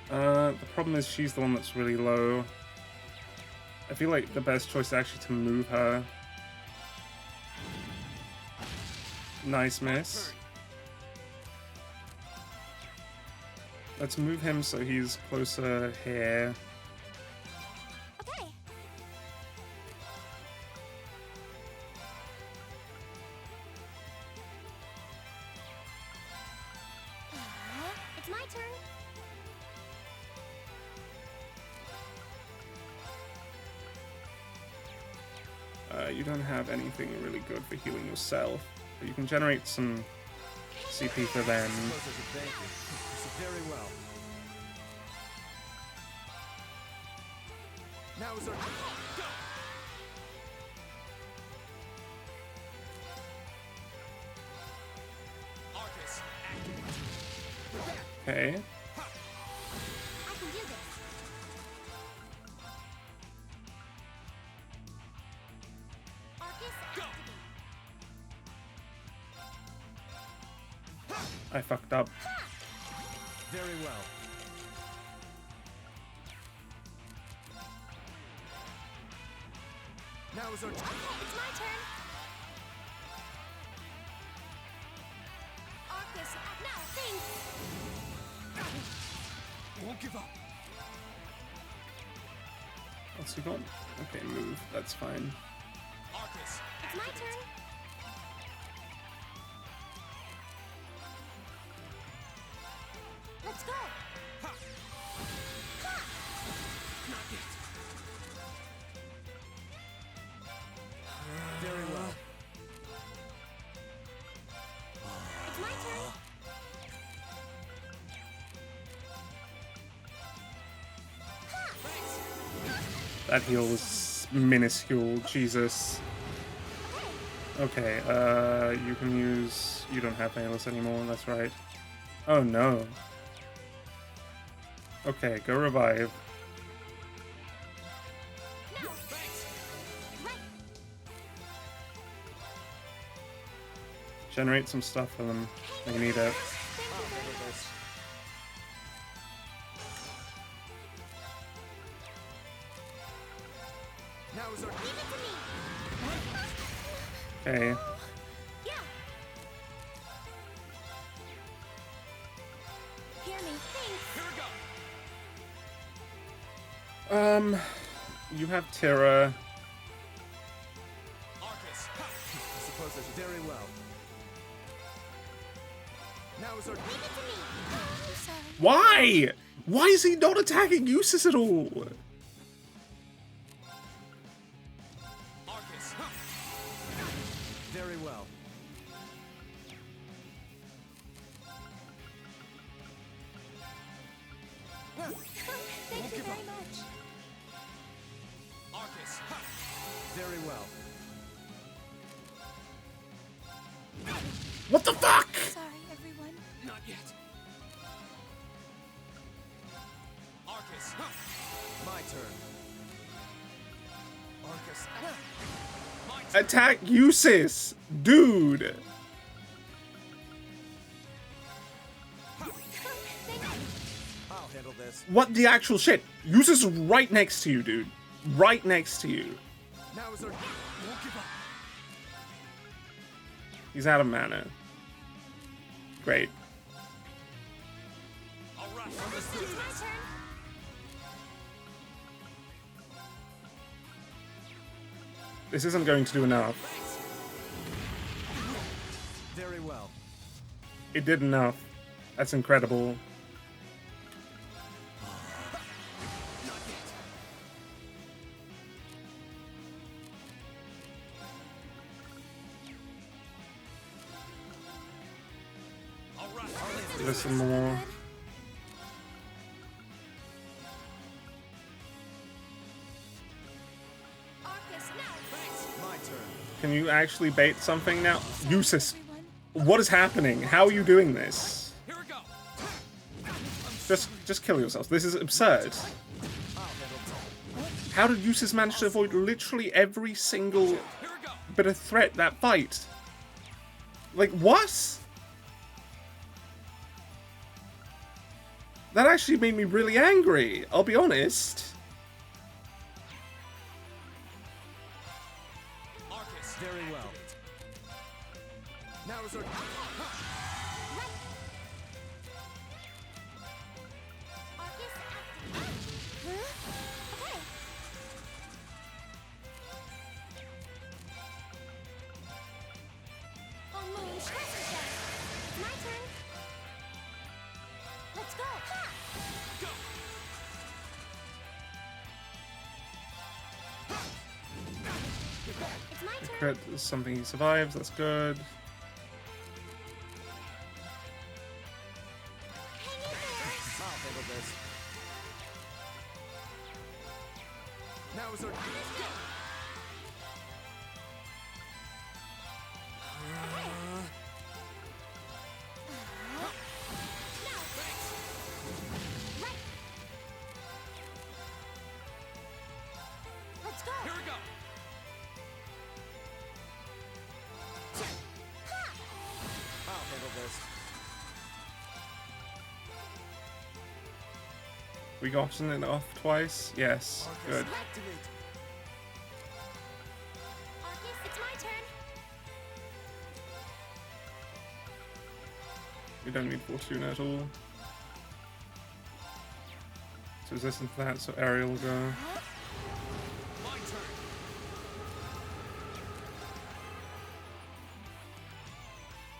The problem is she's the one that's really low. I feel like the best choice is actually to move her. Nice miss. Let's move him so he's closer here. Okay. It's my turn. You don't have anything really good for healing yourself, but you can generate some CP for them. Thank you. Very well. Now is our go. Arcus, activate. Okay. I can do this. Arcus, activate. I fucked up. Very well. Now is our It's my turn. Arcus, no, thanks. won't give up. What's he got? Okay, move. That's fine. Arcus, It's my turn. Let's go. not yet. Very well. It's my turn. That heal was minuscule. Jesus. Okay, you can use... You don't have Malus anymore, that's right. Oh no. Okay, go revive. No, thanks. Right. Generate some stuff for them. They need it. Thank you very much. Now is our Leave it to me. Okay. Yeah. Hear me. Thanks. Here we go. You have Tira. Arcus, I suppose that's very well. Now is our Leave it to me. I'm sorry. Why? Why is he not attacking Eustace at all? Arcus. Very well. Thank you very much. Arcus. Very well. What the fuck? Sorry, everyone. Not yet. Arcus. My turn. Arcus. My turn. Attack Eustace! Dude! I'll handle this. What the actual shit? Eustace is right next to you, dude. Right next to you. Now is our won't give up. He's out of mana. Great. All right, It's my turn. This isn't going to do enough. very well. It did enough. That's incredible. Give us some more. My turn. Can you actually bait something now? Eustace, what is happening? How are you doing this? Here we go. Just kill yourself. This is absurd. I'll handle this. How did Eustace manage to avoid literally every single bit of threat that fight? Like, what? That actually made me really angry, I'll be honest. Arcus, very well. Now is our My turn. Let's go. It's my turn. Crit is something he survives, that's good. I'll handle this. Now is our Let's go. Here we go. I'll handle this. We gotten it off twice? Yes, good. Activate. Arcus, it's my turn. We don't need Fortuna at all. It's resistant to that, so Ariel will go. My turn.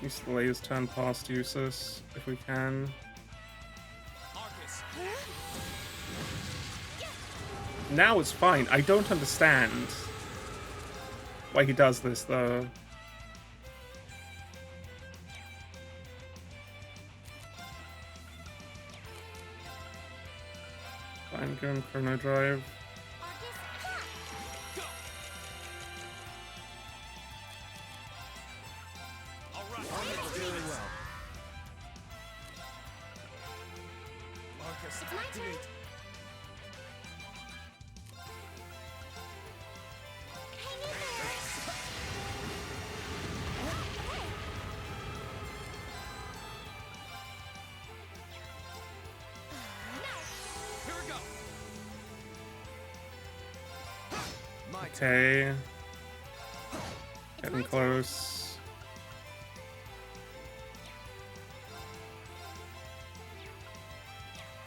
Use the layers turn past Eustace, if we can. Arcus. Now it's fine. I don't understand why he does this, though. Fine, go and Chrono Drive. Go. All right. Very well. Arcus, It's my turn. activate. Hang in there. Here we go. My turn. Okay. Getting close.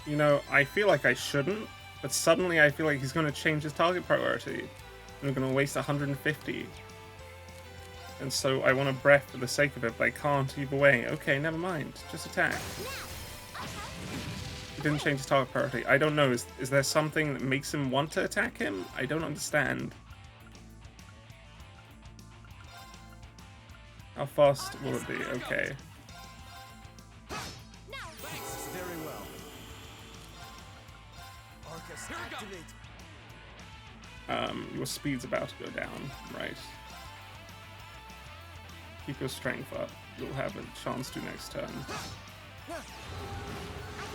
You know, I feel like I shouldn't, but suddenly I feel like he's going to change his target priority. And we're going to waste 150. And so I want to breath for the sake of it, but I can't either way. Okay, never mind. Just attack. He didn't change his target priority. I don't know. Is there something that makes him want to attack him? I don't understand. How fast will it be? Okay. Thanks. Very well. Arcus, Here we go. activate. Your speed's about to go down, right? Keep your strength up. You'll have a chance to next turn. I can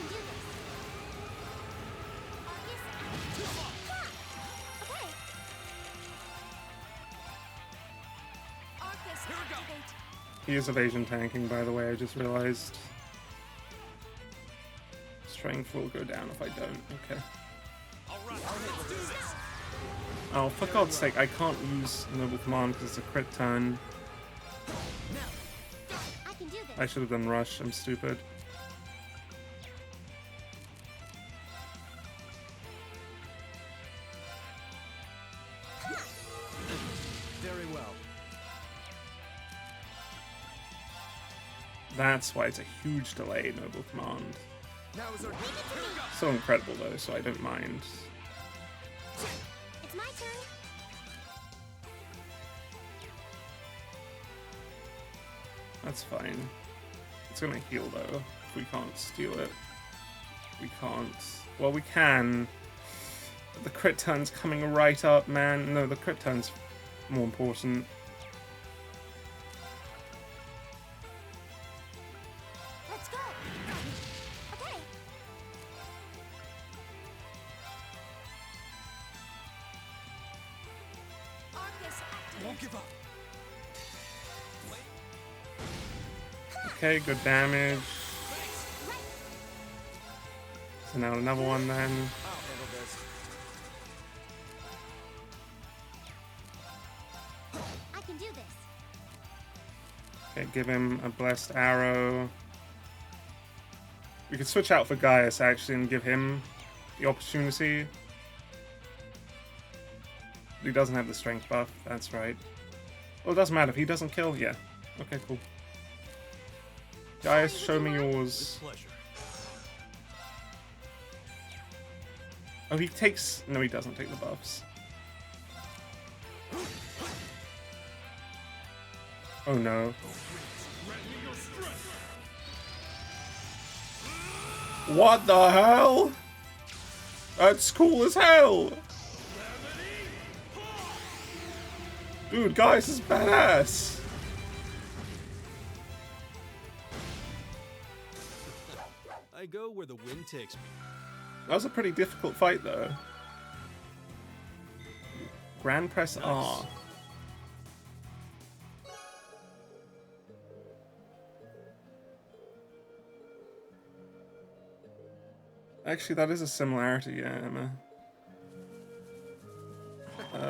do this. Arcus. Okay. Arcus, Here we go. activate. He is evasion tanking, by the way, I just realized. Strength will go down if I don't. Okay. Alright, let's do this! Oh, for God's sake, I can't use Noble Command because it's a crit turn. I can do this. I should have done Rush, I'm stupid. Very well. That's why it's a huge delay, Noble Command. Now is our So incredible though, so I don't mind. It's my turn. That's fine. It's gonna heal though, if we can't steal it. We can't. Well, we can. The crit turn's coming right up, man. No, the crit turn's more important. Let's go. Okay. Arcus activate. Won't give up. Okay, good damage. So now another one then. I'll handle this. I can do this. Okay, give him a blessed arrow. We could switch out for Gaius actually and give him the opportunity. He doesn't have the strength buff, that's right. Well, it doesn't matter if he doesn't kill. Yeah. Okay, cool. Gaius, show me yours. Pleasure. Oh, he takes... No, he doesn't take the buffs. Oh no. What the hell? That's cool as hell! Dude, Gaius is badass! I go where the wind takes me. That was a pretty difficult fight, though. Grand press R. Actually, that is a similarity, yeah, Emma.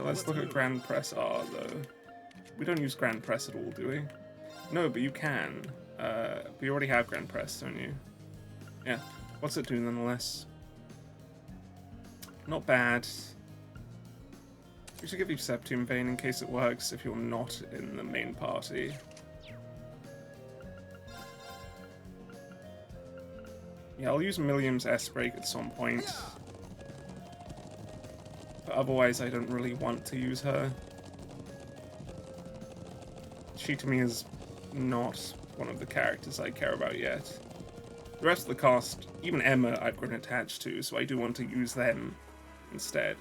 Let's look at Grand Press R, though. We don't use Grand Press at all, do we? No, but you can. But you already have Grand Press, don't you? Yeah. What's it do, nonetheless? Not bad. We should give you Septium Vein in case it works if you're not in the main party. Yeah, I'll use Milliam's S-Break at some point. But otherwise, I don't really want to use her. She, to me, is not one of the characters I care about yet. The rest of the cast, even Emma, I've grown attached to, so I do want to use them instead.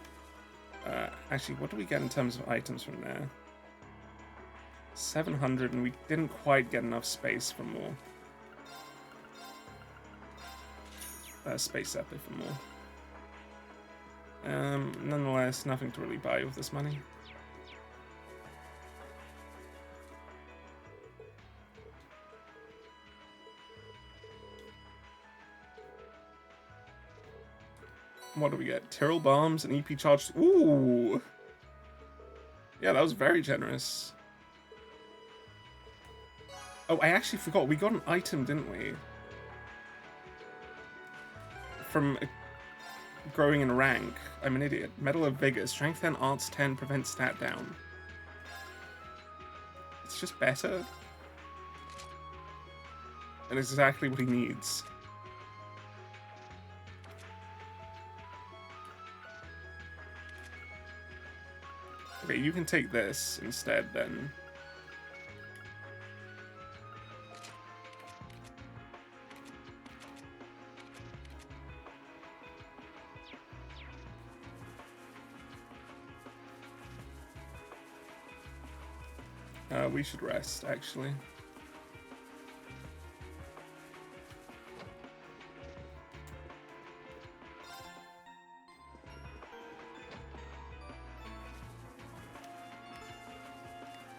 Actually, what do we get in terms of items from there? 700, and we didn't quite get enough space for more. Space Epic for more. Nonetheless, nothing to really buy with this money. What do we get? Tyrrell Bombs and EP Charge. Ooh! Yeah, that was very generous. Oh, I actually forgot. We got an item, didn't we? From growing in rank. I'm an idiot. Medal of Vigor. Strength 10, Arts 10, prevents stat down. It's just better. And it's exactly what he needs. Okay, you can take this instead then. We should rest, actually.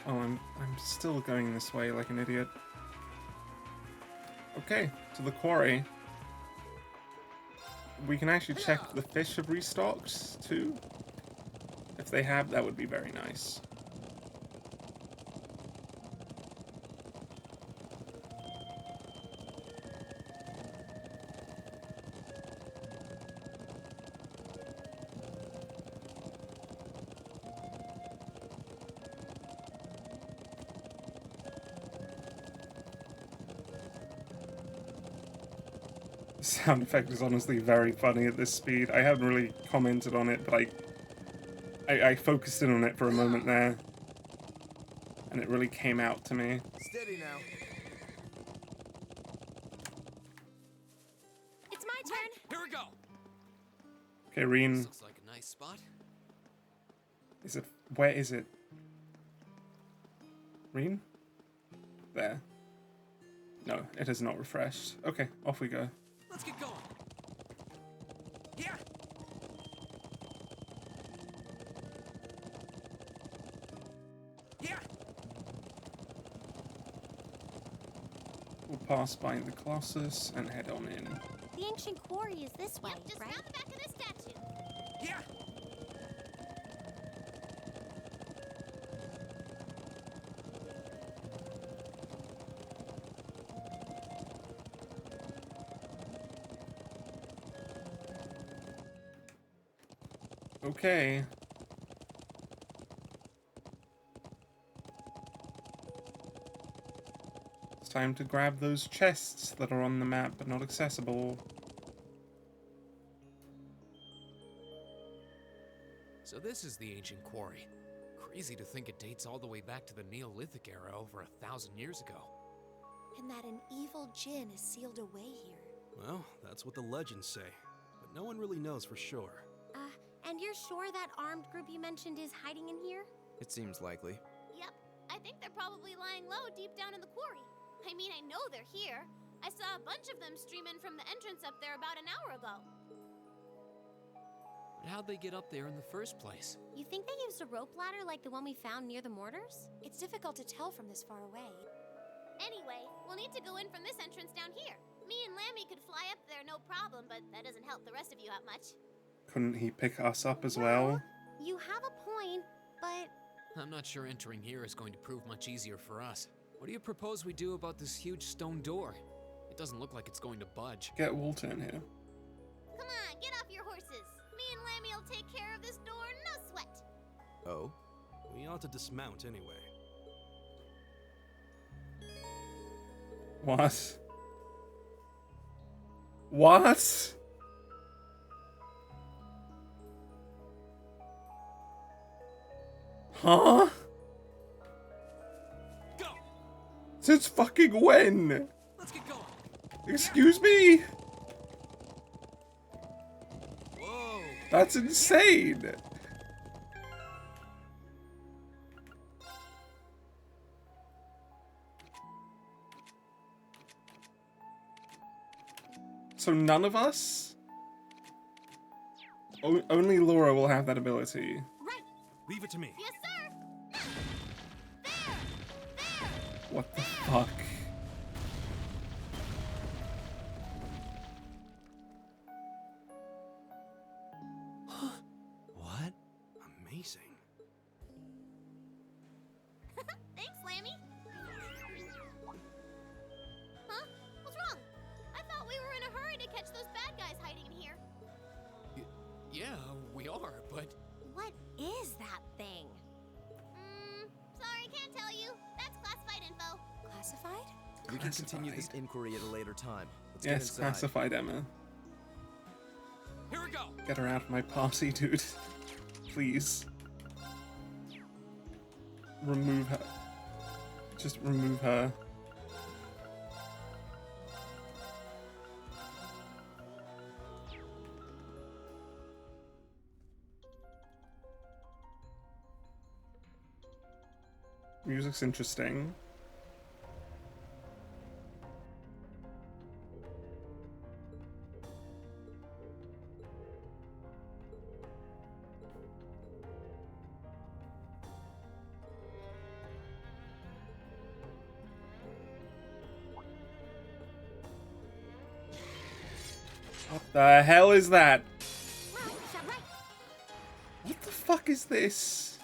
Oh, I'm still going this way like an idiot. Okay, to the quarry. we can actually check if the fish have restocked too. If they have, that would be very nice. The sound effect is honestly very funny at this speed. I haven't really commented on it, but I focused in on it for a moment there. And it really came out to me. Steady now. It's my turn. Here we go. Okay, Reen, This looks like a nice spot. is it, where is it? Reen? There. No, it has not refreshed. Okay, off we go. Let's get going. Yeah. Yeah. We'll pass by the Colossus and head on in. The ancient quarry is this way, Yep, just right? round the back of this statue. Yeah. Okay. It's time to grab those chests that are on the map but not accessible. So this is the ancient quarry. Crazy to think it dates all the way back to the Neolithic era over 1,000 years ago. And that an evil djinn is sealed away here. Well, that's what the legends say, but no one really knows for sure. And you're sure that armed group you mentioned is hiding in here? It seems likely. Yep, I think they're probably lying low deep down in the quarry. I mean, I know they're here. I saw a bunch of them stream in from the entrance up there about an hour ago. But how'd they get up there in the first place? You think they used a rope ladder like the one we found near the mortars? It's difficult to tell from this far away. Anyway, we'll need to go in from this entrance down here. Me and Lammy could fly up there no problem, but that doesn't help the rest of you out much. Couldn't he pick us up as well? You have a point, but I'm not sure entering here is going to prove much easier for us. What do you propose we do about this huge stone door? It doesn't look like it's going to budge. Get Walter in here. Come on, get off your horses. Me and Lammy will take care of this door, no sweat. Oh? We ought to dismount anyway. What? What? Huh? Go! Since fucking when? Let's get going! Excuse me? Whoa! That's insane. So none of us? Only Laura will have that ability. Right, Leave it to me. yes sir. There, there. What the fuck? What? Amazing. Thanks, Lammy. Huh? What's wrong? I thought we were in a hurry to catch those bad guys hiding in here. Yeah, we are, but what is that thing? Sorry, can't tell you. That's classified info. Classified? We can continue this Classified. inquiry at a later time. Let's get Yes, inside. classified Emma. here we go! Get her out of my party, dude. Please. Remove her. Just remove her. Music's interesting. What the hell is that? Right, shove right. What the fuck is this?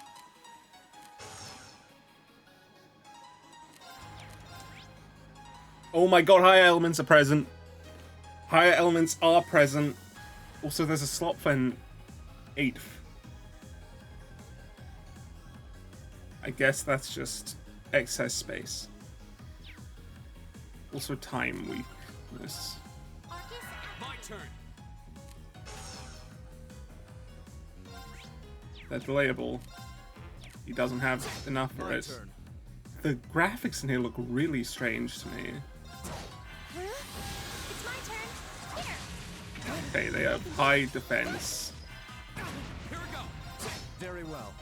Oh my god, higher elements are present. Higher elements are present. Also, there's a slot for an 8th. I guess that's just excess space. Also, time weakness. Arcus, My turn. They're delayable. He doesn't have enough for My it. turn. The graphics in here look really strange to me. Huh? It's my turn. Here. Okay, they have high defense. Here we go. Very well.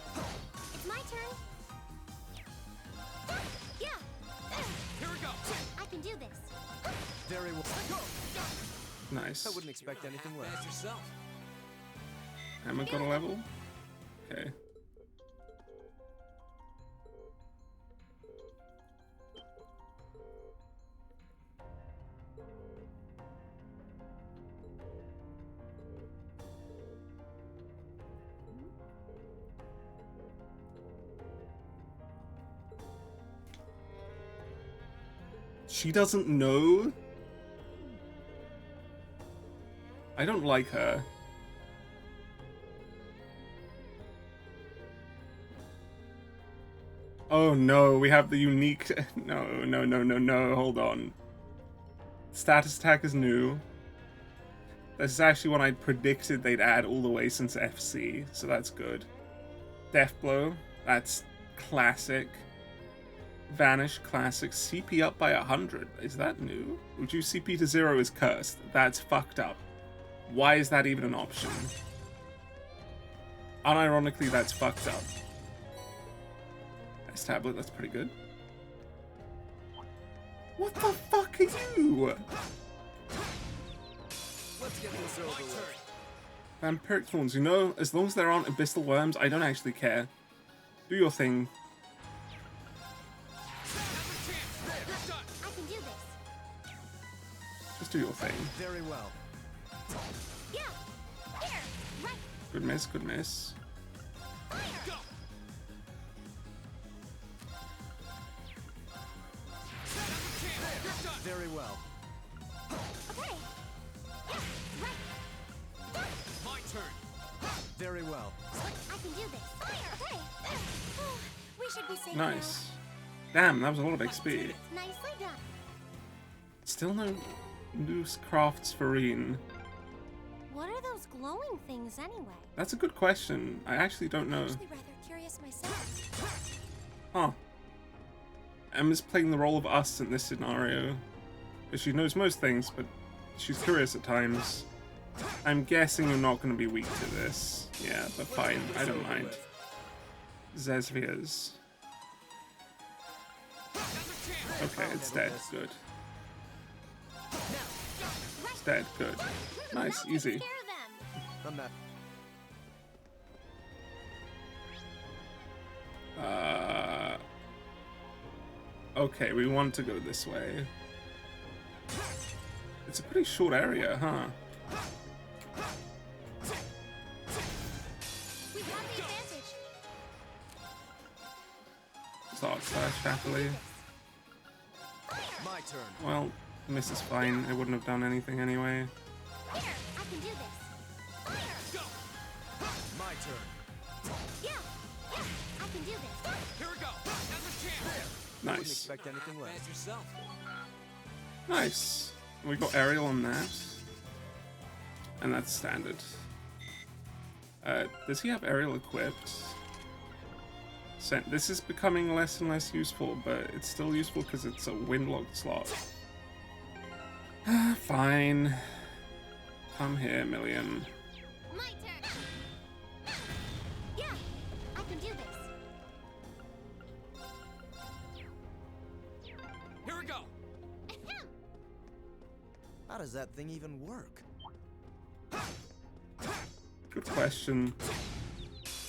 it's my turn. Yeah, Here we go. I can do this. Very well. Go. Nice. I wouldn't expect anything less. Half-ass yourself. Emma got a level? Okay. She doesn't know? I don't like her. Oh no, we have the unique... No, hold on. Status attack is new. This is actually one I predicted they'd add all the way since FC, so that's good. Death Blow, that's classic. Vanish, classic. CP up by 100, is that new? Reduce CP to 0 is cursed, that's fucked up. Why is that even an option? Unironically, that's fucked up. Nice tablet, that's pretty good. What the fuck are you? Let's get this over with. Vampiric Thorns, you know, as long as there aren't abyssal worms, I don't actually care. Do your thing. I can do this. Just do your thing. Very well. Yeah, here, right, Good miss, good miss. fire. Go. Very well. Okay. Yeah, right, My turn. Very well. I can do this. Fire. Okay. We should be safe Nice. Damn, that was a lot of XP. Nicely done. Still no loose crafts farine. What are those glowing things anyway? That's a good question. I actually don't now. know. I'm actually rather curious myself. Huh. Emma's playing the role of us in this scenario. She knows most things, but she's curious at times. I'm guessing you're not going to be weak to this. Yeah, but fine. I don't mind. Zesvias. Okay, it's dead. Good. It's dead. Good. Nice. Easy. Scare them. I'm not. Okay, we want to go this way. It's a pretty short area, huh? We have the advantage. Start slash happily. My turn. Well, miss is fine. It wouldn't have done anything anyway. Here, I can do this. Go. My turn. Yeah, I can do this. Here we go. Now's your chance. Wouldn't Nice. expect anything less. Half-ass yourself. Nice. We got aerial on that. And that's standard. Does he have aerial equipped? This is becoming less and less useful, but it's still useful because it's a windlocked slot. Fine. Come here, Milliam. My turn. Yeah, I can do this. Here we go. Ahem. How does that thing even work? Good question.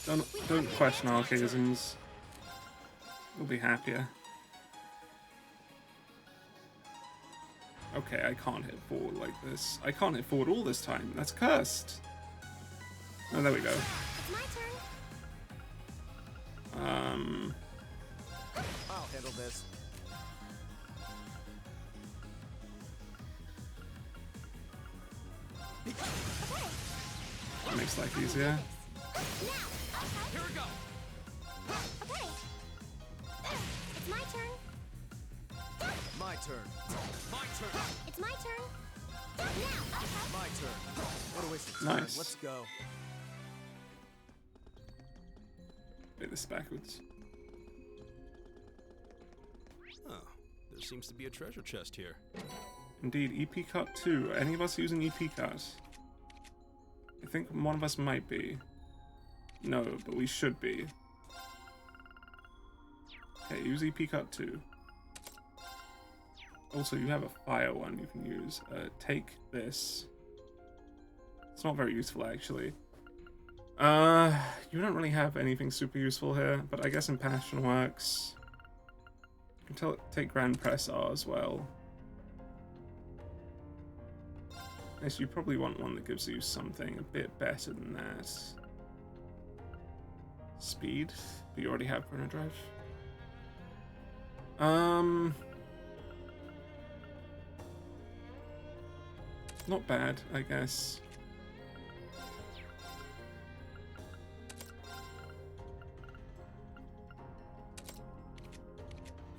Don't question archaisms. You'll be happier. Okay, I can't hit forward like this. I can't hit forward all this time. That's cursed. Oh, there we go. It's my turn. I'll handle this. Okay. That makes life easier. Here we go. Okay. It's my turn. My turn. My turn. It's my turn. My turn. What a waste of time. Nice. Let's go. Wait, this is backwards. Oh, there seems to be a treasure chest here. Indeed, EP cut 2. Any of us using EP cut? I think one of us might be. No, but we should be. Okay, use EP cut 2. Also, you have a fire one you can use. Take this. It's not very useful, actually. You don't really have anything super useful here, but I guess Impassion works. You can take Grand Press R as well. Yes, you probably want one that gives you something a bit better than that. Speed, but you already have Chrono Drive. Not bad, I guess.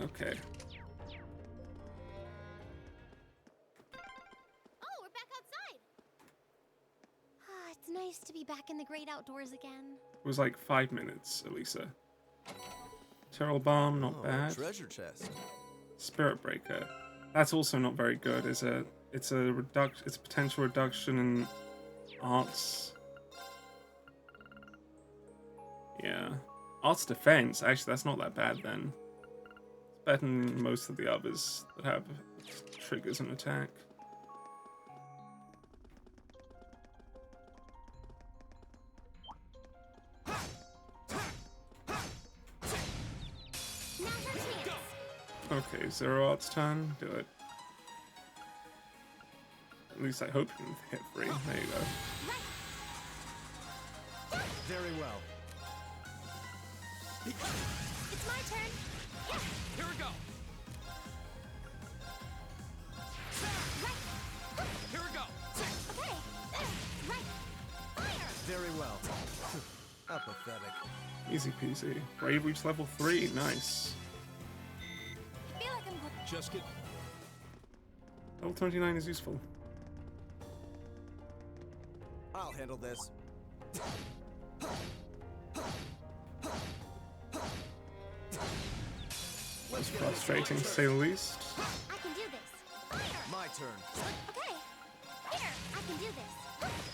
Okay. Oh, we're back outside. Ah, it's nice to be back in the great outdoors again. It was like 5 minutes, Elisa. Terrell Bomb, not Oh, bad. treasure chest. Spirit Breaker. That's also not very good. It's a potential reduction in arts. Yeah. Arts defense. Actually, that's not that bad then. It's better than most of the others that have triggers and attack. Now's our chance. Okay, Zero Arts turn. Do it. At least I hope you can hit 3. There you go. Very well. It's my turn. Here we go. Here we go. Okay. Right. Fire. Very well. Apathetic. Easy peasy. Brave reached level 3. Nice. I feel like I'm going. Just get. Level 29 is useful. I'll handle this. It's frustrating to say the least. I can do this. My turn. Okay. Here, I can do this.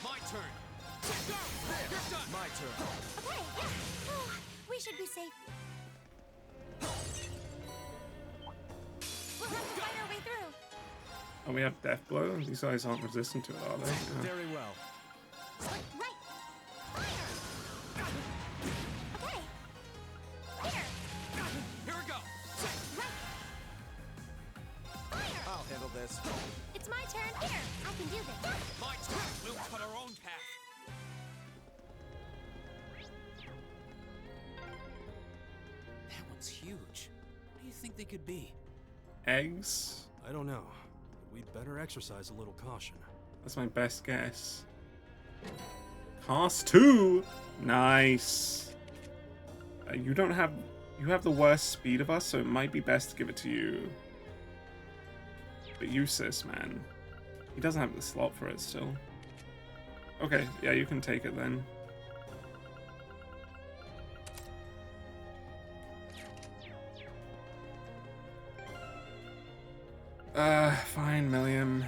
My turn. You're done. My turn. Okay. Oh, we should be safe. We'll have to fight our way through. Oh, we have Death Blow. These guys aren't resistant to it, are they? Oh. Very well. Right. Fire. Okay. Here. Here we go. Right. Fire. I'll handle this. It's my turn. Here. I can do this. My turn. We'll cut our own path. That one's huge. What do you think they could be? Eggs? I don't know. We'd better exercise a little caution. That's my best guess. Cast 2! Nice. You have the worst speed of us, so it might be best to give it to you. But you, sis, man. He doesn't have the slot for it still. Okay, yeah, you can take it then. Fine, Milliam.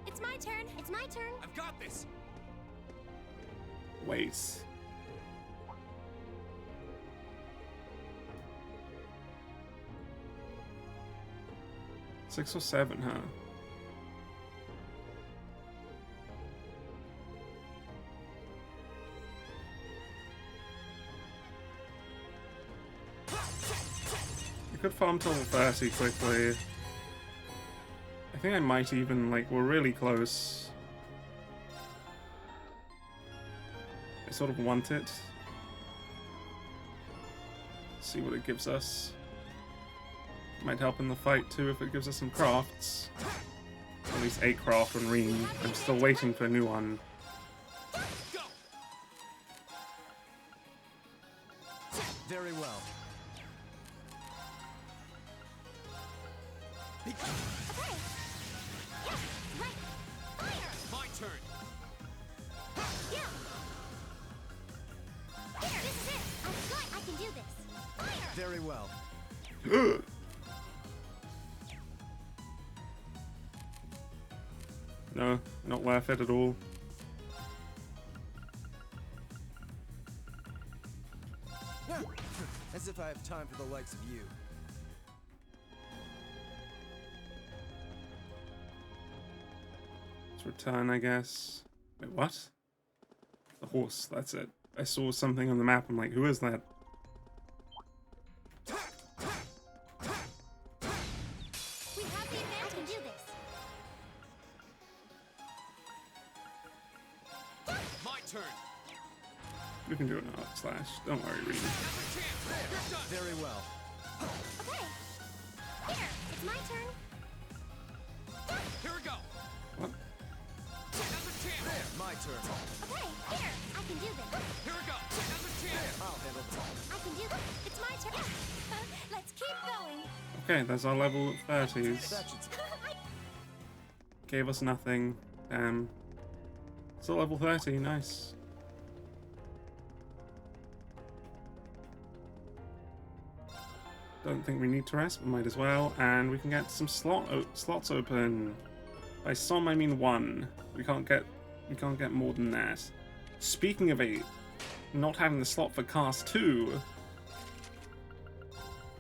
It's my turn. It's my turn. I've got this. Wait. Six or 7, huh? could farm to level 30 quickly. I think I might even, like, we're really close. I sort of want it. See what it gives us. Might help in the fight too if it gives us some crafts. At least a craft on Reen. I'm still waiting for a new one. Very well. Okay. Yeah, right. Fire! My turn. Yeah. Here, this is it. I'm good. I can do this. Fire! Very well. No, not worth it at all. As if I have time for the likes of you. Let's return, I guess. Wait, what? The horse, that's it. I saw something on the map, I'm like, who is that? We have the advantage. I can do this. My turn. We can do an up slash. Don't worry, Reen. Very well. Okay. Here, it's my turn. Here we go. What? Another chance. My turn. Okay, here, I can do this. Here we go. Another chance. I'll handle this. I can do this. It's my turn. Let's keep going. Okay, there's our level 30s. That should Gave us nothing. Still level 30, nice. Don't think we need to rest, but might as well. And we can get some slots open. By some, I mean one. We can't get more than that. Speaking of not having the slot for Cast 2,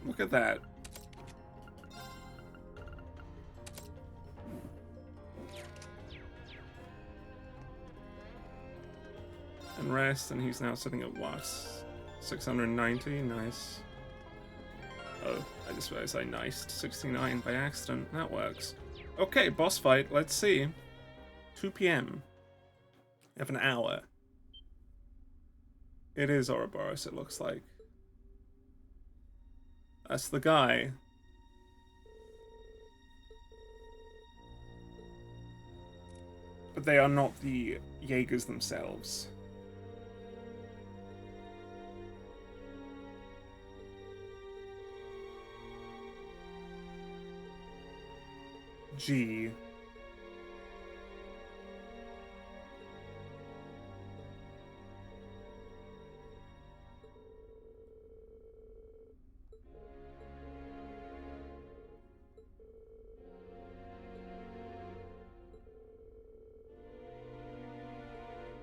look at that. And rest, and he's now sitting at what? 690, nice. Oh, I just realized I niced 69 by accident. That works. Okay, boss fight. Let's see. 2 p.m. We have an hour. It is Ouroboros, it looks like. That's the guy. But they are not the Jaegers themselves. G.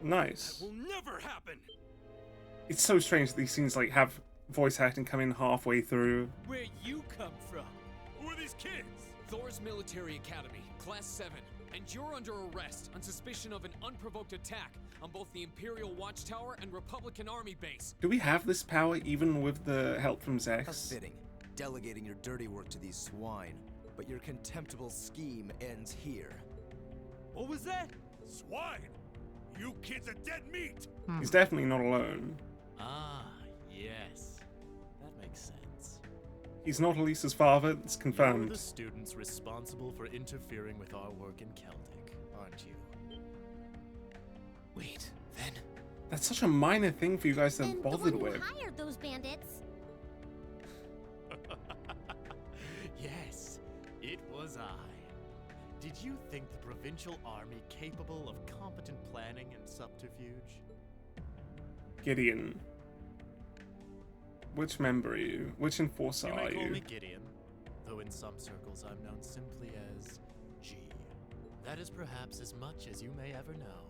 Nice. Will never happen. It's so strange that these scenes like have voice acting come in halfway through. Where you come from? Who are these kids? Thor's Military Academy, Class 7, and you're under arrest on suspicion of an unprovoked attack on both the Imperial Watchtower and Republican Army base. Do we have this power even with the help from How Zex? fitting, delegating your dirty work to these swine. But your contemptible scheme ends here. What was that? Swine! You kids are dead meat! He's definitely not alone. Ah, yes. That makes sense. He's not Elisa's father, it's You're confirmed. the students responsible for interfering with our work in Celtic, aren't you? Wait, then? That's such a minor thing for you guys to And have the bothered one who with. hired those bandits. Yes, it was I. Did you think the provincial army capable of competent planning and subterfuge? Gideon. Which member are you? Which enforcer You are may call you? me Gideon, though in some circles I'm known simply as G. That is perhaps as much as you may ever know.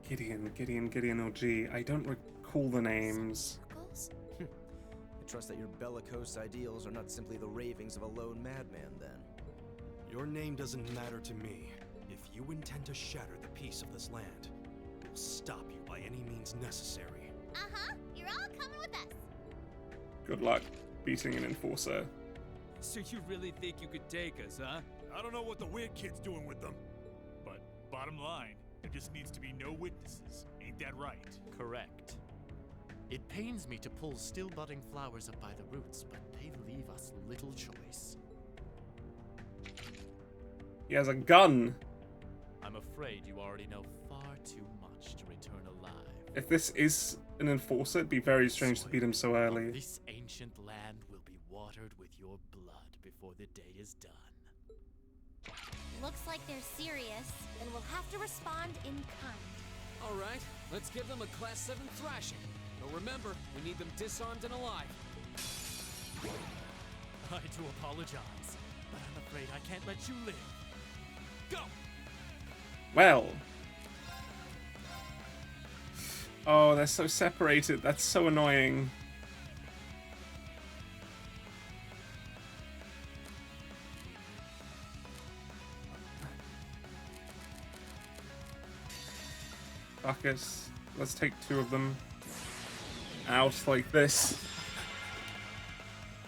Gideon, or G. I don't recall the names. Circles? I trust that your bellicose ideals are not simply the ravings of a lone madman, then. Your name doesn't matter to me. If you intend to shatter the peace of this land, we'll stop you by any means necessary. Uh-huh. You're all coming with us. Good luck beating an enforcer. So you really think you could take us, huh? I don't know what the weird kid's doing with them. But bottom line, there just needs to be no witnesses. Ain't that right? Correct. It pains me to pull still budding flowers up by the roots, but they leave us little choice. He has a gun. I'm afraid you already know far too much to return alive. If this is an enforcer, it'd be very strange to beat him so early. This ancient land will be watered with your blood before the day is done. Looks like they're serious. Then we'll have to respond in kind. All right, let's give them a Class 7 thrashing. But remember, we need them disarmed and alive. I do apologize, but I'm afraid I can't let you live. Go! Well. Oh, they're so separated. That's so annoying. Fuck it. Let's take 2 of them out like this.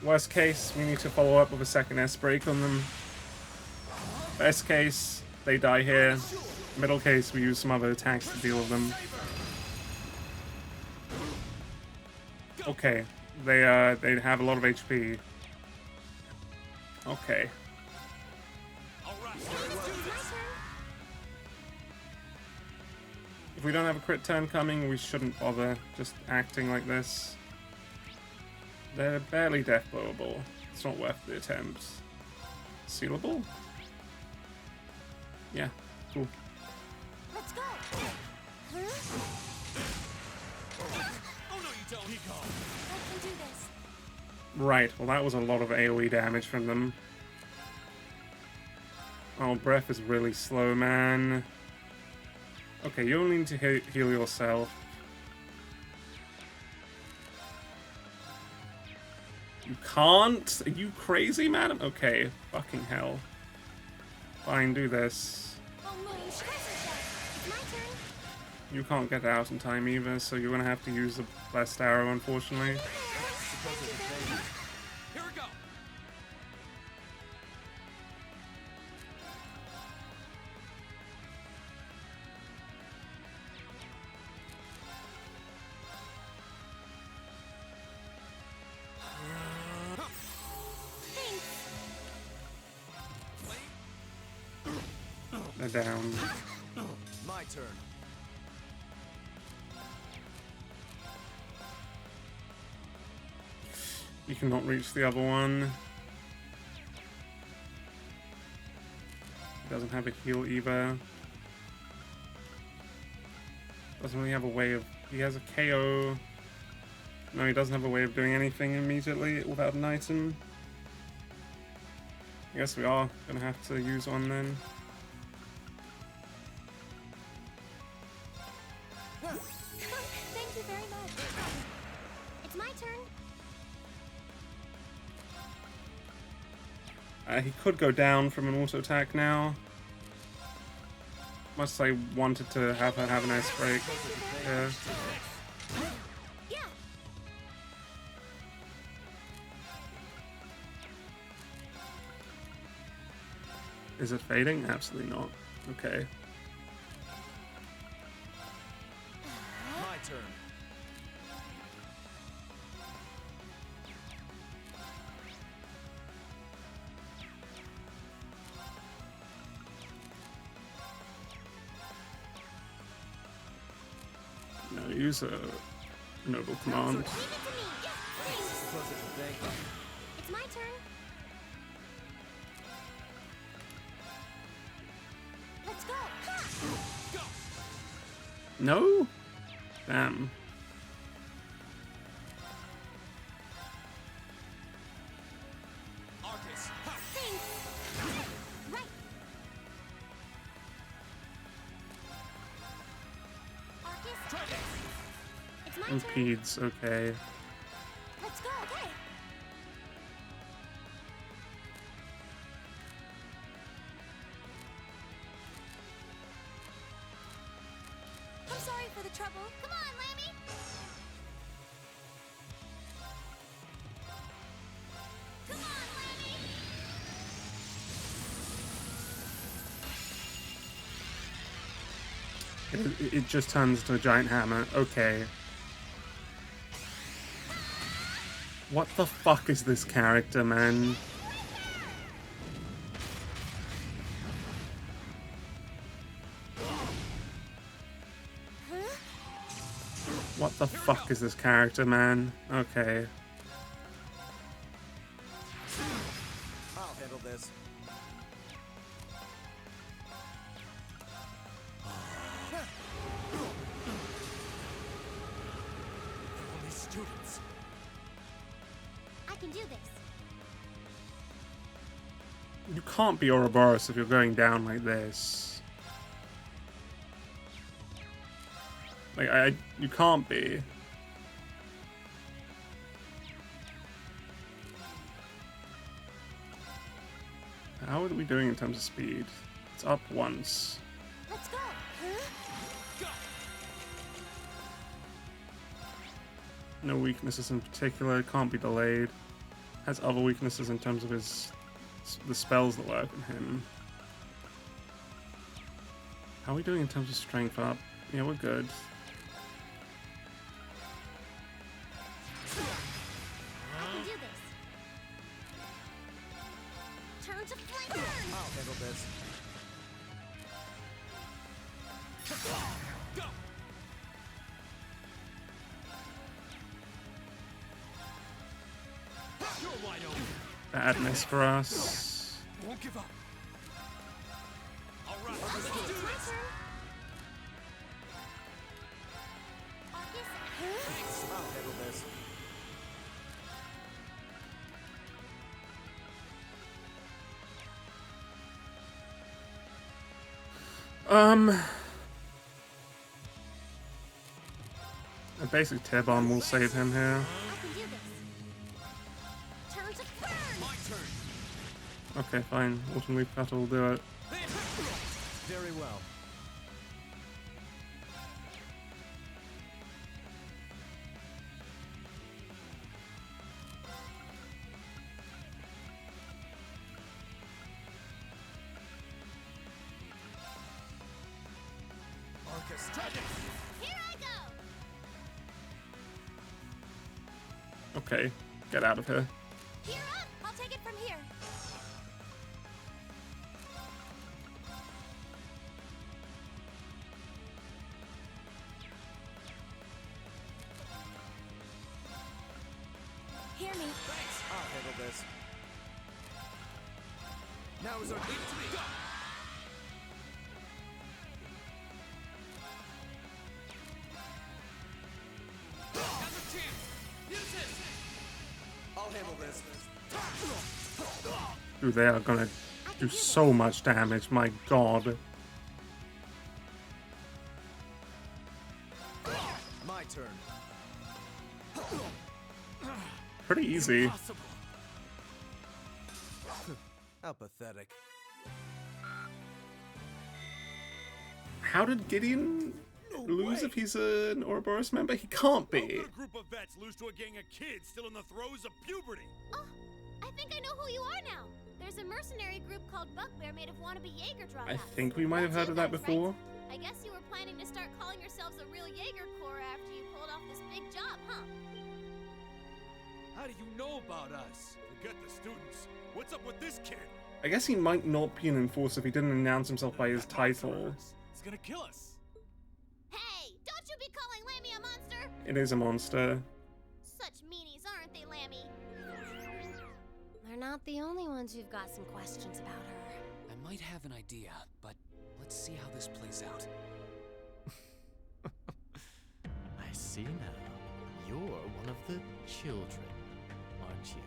Worst case, we need to follow up with a second S-break on them. Best case, they die here. Middle case, we use some other attacks to deal with them. Okay, they have a lot of HP. Okay. If we don't have a crit turn coming, we shouldn't bother just acting like this. They're barely death blowable. It's not worth the attempt. Sealable? Yeah, cool. Let's go. Oh no, you don't. I can do this. Right, well that was a lot of AoE damage from them. Oh, breath is really slow, man. Okay, you only need to heal yourself. You can't? Are you crazy, madam? Okay, fucking hell. Fine, do this. Oh, moon, it's my turn. You can't get out in time either, so you're gonna have to use the blessed arrow, unfortunately. Here we go. They're down. My turn. You cannot reach the other one. He doesn't have a heal either. Doesn't really have a way of... He has a KO. No, he doesn't have a way of doing anything immediately without an item. I guess we are gonna have to use one then. Thank you very much. It's my turn. He could go down from an auto attack now. Must say wanted to have her have an ice break. Yeah. Yeah. Is it fading? Absolutely not. Okay. My turn. No, use a noble command. Leave it to me. Yes, it's my turn. Let's go. No? Damn. Arcus. Thanks. Right. Arcus. It's my turn. Impedes, okay. Let's go. Okay. I'm sorry for the trouble. Come on, Lammy! Come on, Lammy! It just turns into a giant hammer. Okay. What the fuck is this character, man? What the fuck is this character, man? Okay. I'll handle this. They're only students. I can do this. You can't be Ouroboros if you're going down like this. Like, you can't be. How are we doing in terms of speed? It's up once. Let's go. No weaknesses in particular. It can't be delayed. Has other weaknesses in terms of the spells that work on him. How are we doing in terms of strength up? Yeah, we're good. I can do this. Turn to flame. I'll handle this. Go! You're wide open. Bad miss for us. Won't give up. All right, let's do this. I'll handle this. A basic tear bomb will save him here. I can do this. Turn to burn. My turn. Okay, fine. Autumn Leaf Cutter will do it. Very well. Here I go. Okay, get out of here. Here up! I'll take it from here. Hear me. I'll handle this. Now is our Leave it to me. Go! Now's our chance. Use it. I'll handle this. Dude, they are gonna do so much damage, my god. My turn. Pretty easy. Impossible. How pathetic. How did Gideon lose if he's an Ouroboros member? He can't be. A group of vets lose to a gang of kids still in the throes of puberty. Oh, I think I know who you are now. There's a mercenary group called Buckbear made of wannabe Jaeger dropouts. I think we might have heard of that before. Right? I guess you were planning to start calling yourselves a real Jaeger Corps after you pulled off this big job, huh? How do you know about us? Forget the students. What's up with this kid? I guess he might not be an enforcer if he didn't announce himself by his title. It's gonna kill us. Hey, don't you be calling Lammy a monster! It is a monster. Such meanies, aren't they, Lammy? They're not the only ones who've got some questions about her. I might have an idea, but let's see how this plays out. I see now. You're one of the children, aren't you?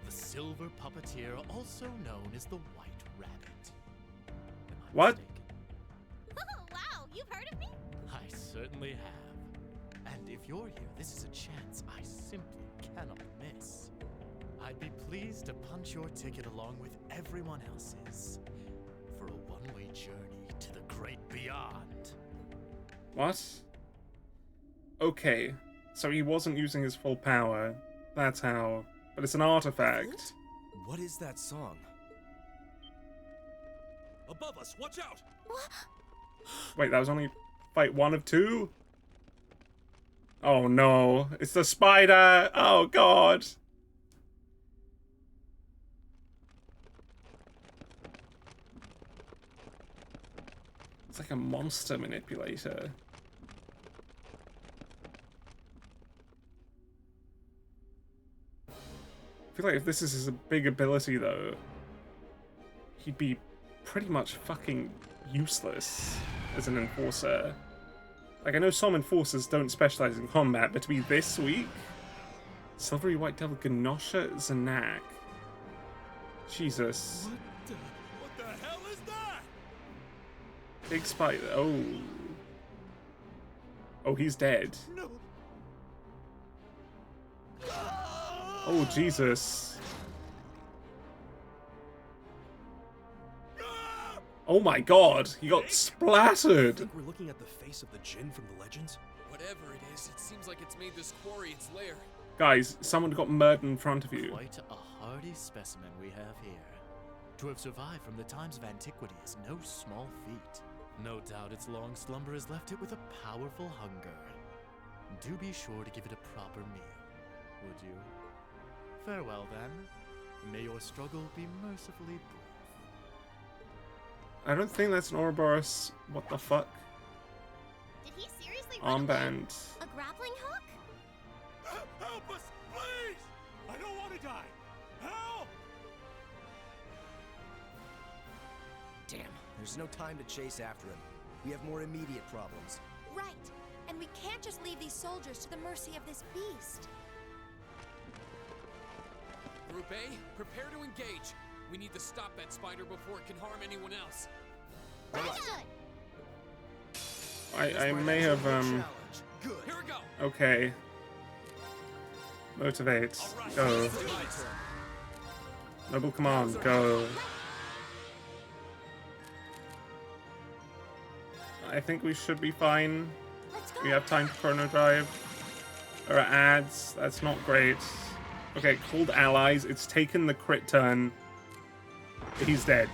The silver puppeteer, also known as the White Rabbit. Am I What? mistaken? Oh, wow, you've heard of me? I certainly have. And if you're here, this is a chance I simply cannot miss. I'd be pleased to punch your ticket along with everyone else's for a one-way journey to the great beyond. What? Okay, so he wasn't using his full power. That's how. But it's an artifact. What is that song? Above us, watch out! Wait, that was only Fight one of two? Oh no, it's the spider! Oh god! It's like a monster manipulator. I feel like if this is his big ability though, he'd be pretty much fucking useless as an enforcer. Like, I know some enforcers don't specialize in combat, but to be this weak? Silvery White Devil Gnosha Zanak. Jesus. What the hell is that? Big spider. Oh. Oh, he's dead. No. Oh, Jesus. Oh my god, he got splattered. Think we're looking at the face of the Jinn from the legends? Whatever it is, it seems like it's made this quarry its lair. Guys, someone got murdered in front of you. Quite a hardy specimen we have here. To have survived from the times of antiquity is no small feat. No doubt its long slumber has left it with a powerful hunger. Do be sure to give it a proper meal, would you? Farewell then. May your struggle be mercifully brief. I don't think that's an Ouroboros. What the fuck? Did he seriously run away? Armband. A grappling hook? Help us, please! I don't want to die. Help! Damn, there's no time to chase after him. We have more immediate problems. Right. And we can't just leave these soldiers to the mercy of this beast. Group A, prepare to engage. We need to stop that spider before it can harm anyone else. Understood. I may have, Good. Here we go. okay. Motivate. Go. Noble command. Go. I think we should be fine. Let's go. We have time for chrono drive. There are ads. That's not great. Okay, called allies. It's taken the crit turn. He's dead.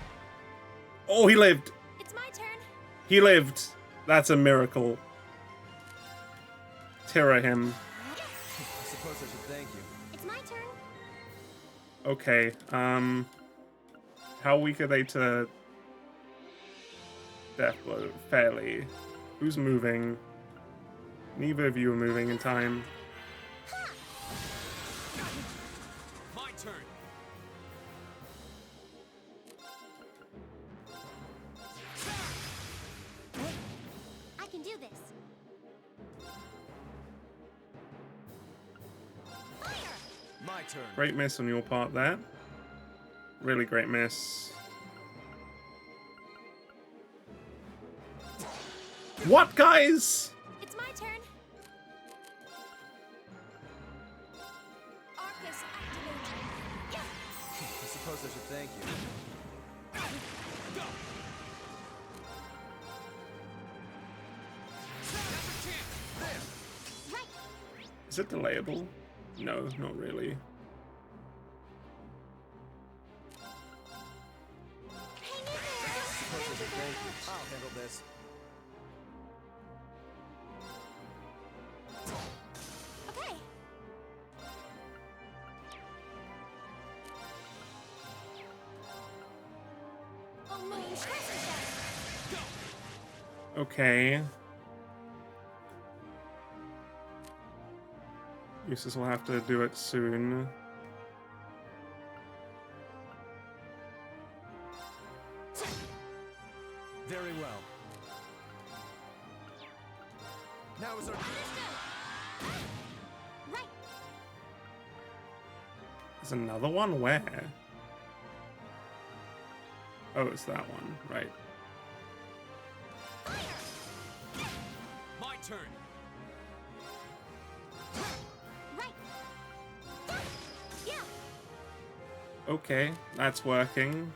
Oh, he lived. It's my turn. He lived. That's a miracle. Tira him. I suppose I should thank you. It's my turn. Okay, how weak are they to death blow? Fairly. Who's moving? Neither of you are moving in time. My turn. I can do this. Fire! My turn. Great miss on your part there. Really great miss. What, guys? It's my turn. Arcus activated. Yeah. I suppose I should thank you. Go. Now's your chance. Right. Is it delayable? No, not really. Hang in there. Suppose I should thank you. I'll handle this. Okay. Oh no, Okay. Eustace will have to do it soon. Very well. Now is our Right. There's another one? Where? Oh, it's that one. Right. My turn. Right. Yeah. Okay, that's working.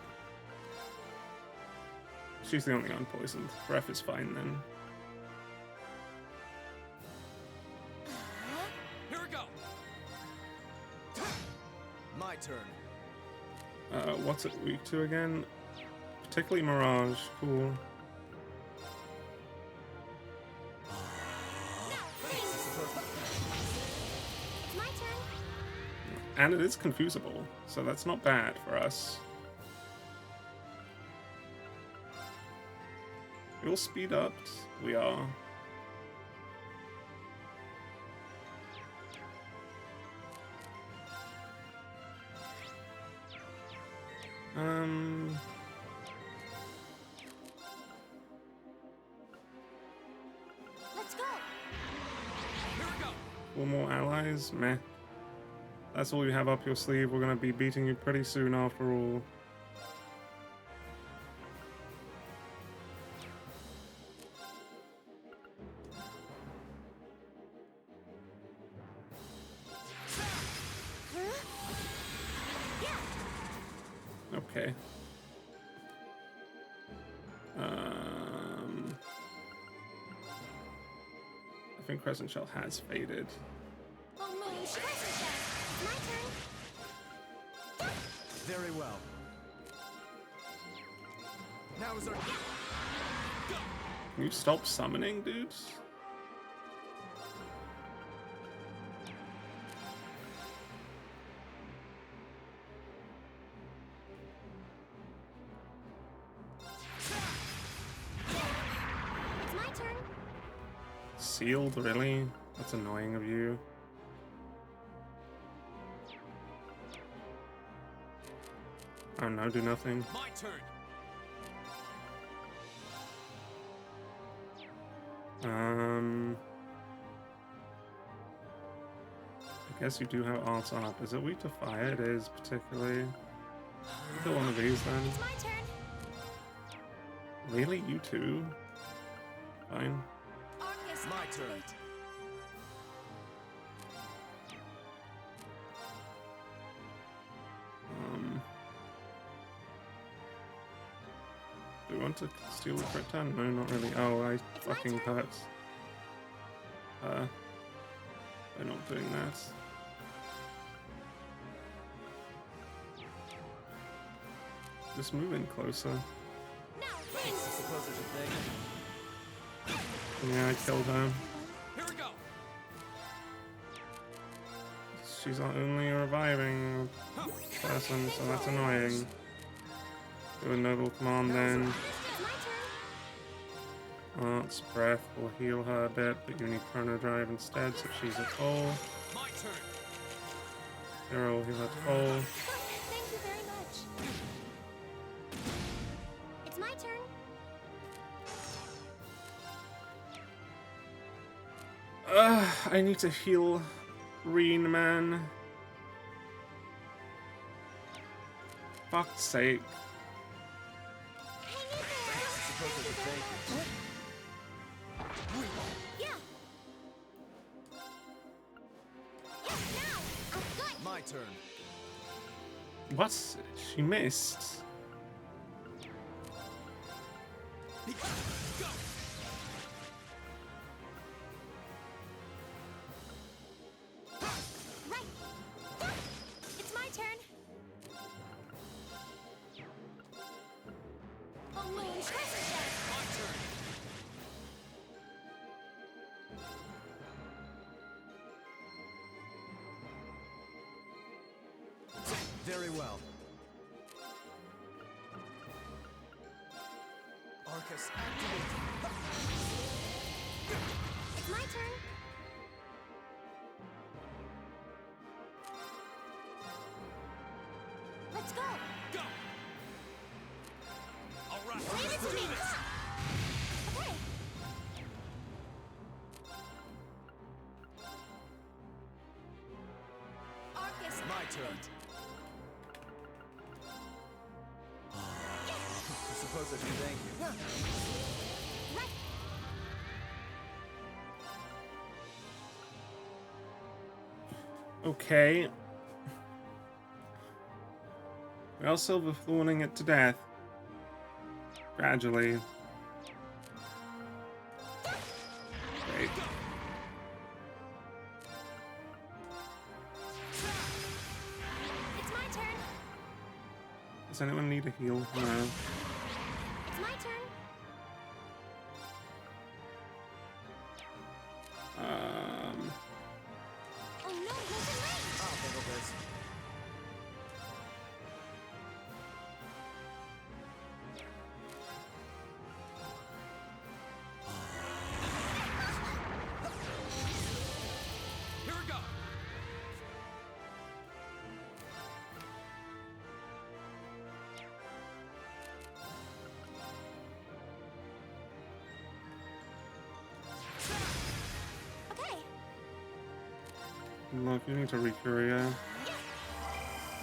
She's the only unpoisoned. Breath is fine then. Here we go. my turn. What's it weak to again? Particularly Mirage. Cool. And it is confusable, so that's not bad for us. We all speed up. We are. Let's go. Here we go. 4 more allies? Meh. That's all you have up your sleeve. We're gonna be beating you pretty soon after all. Okay. I think Crescent Shell has faded. Oh, Moon, she wasn't there. It's my turn. Very well. Now is our Can you stop summoning, dudes? It's my turn. Sealed, really? That's annoying of you. Oh no, do nothing. My turn. I guess you do have arts up. Is it weak to fire? It is, particularly. Kill one of these then. It's my turn. Really? You too? Fine. Arcus, My turn. activate. Do we want to steal the crit turn? No, not really. Oh, I fucking hurt. They're not doing that. Just move in closer. Now, I rings. suppose there's a thing. Yeah, I killed her. Here we go. She's our only reviving person, so that's annoying. Do a noble command then. It's my turn. Arts Breath will heal her a bit, but you need Chrono Drive instead, so she's at full. My turn. Hero will heal her to full. Thank you very much. It's my turn. I need to heal Reen, man. Fuck's sake. Hang in there. I suppose there's a thank you. Yeah. Yeah, now. I'm good. My turn. What? She missed. Go. Right. It's my turn. Oh, Moon, Crescent Shell. My turn. Very well. Arcus, activate. It's my turn. Let's go. Go. All right. Leave it to me. Okay. Arcus, My turn. activate. I suppose I should thank you. Right. Okay. We are silver thorning it to death. Gradually. Great. It's my turn. Does anyone need a heal? No. It's my turn. Oh no, he's in range. I'll handle this. Look, you need to recourier.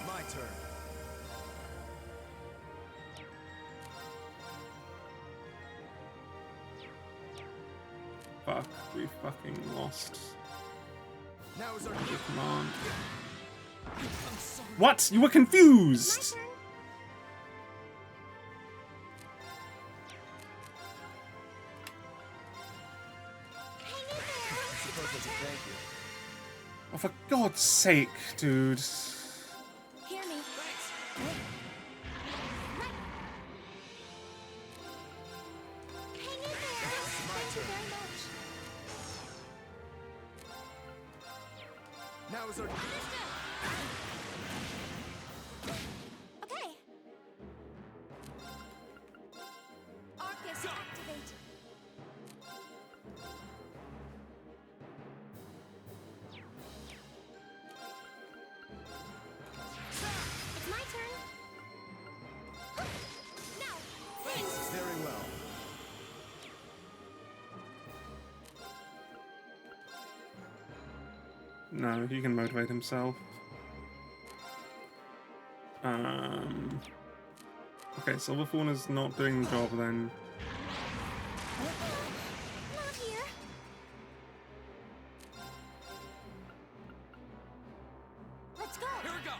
My turn. Fuck, we fucking lost. Now is our Come on. I'm sorry. What? You were confused! suppose I should thank you. Oh, for God's sake, dude. Hear me. Hang in there. Thank you very much. Now is our Okay. Arcus, activate. It's my turn. Now, thanks. very well. No, he can motivate himself. Okay, Silverthorn is not doing the job then. Not here. Let's go. Here we go.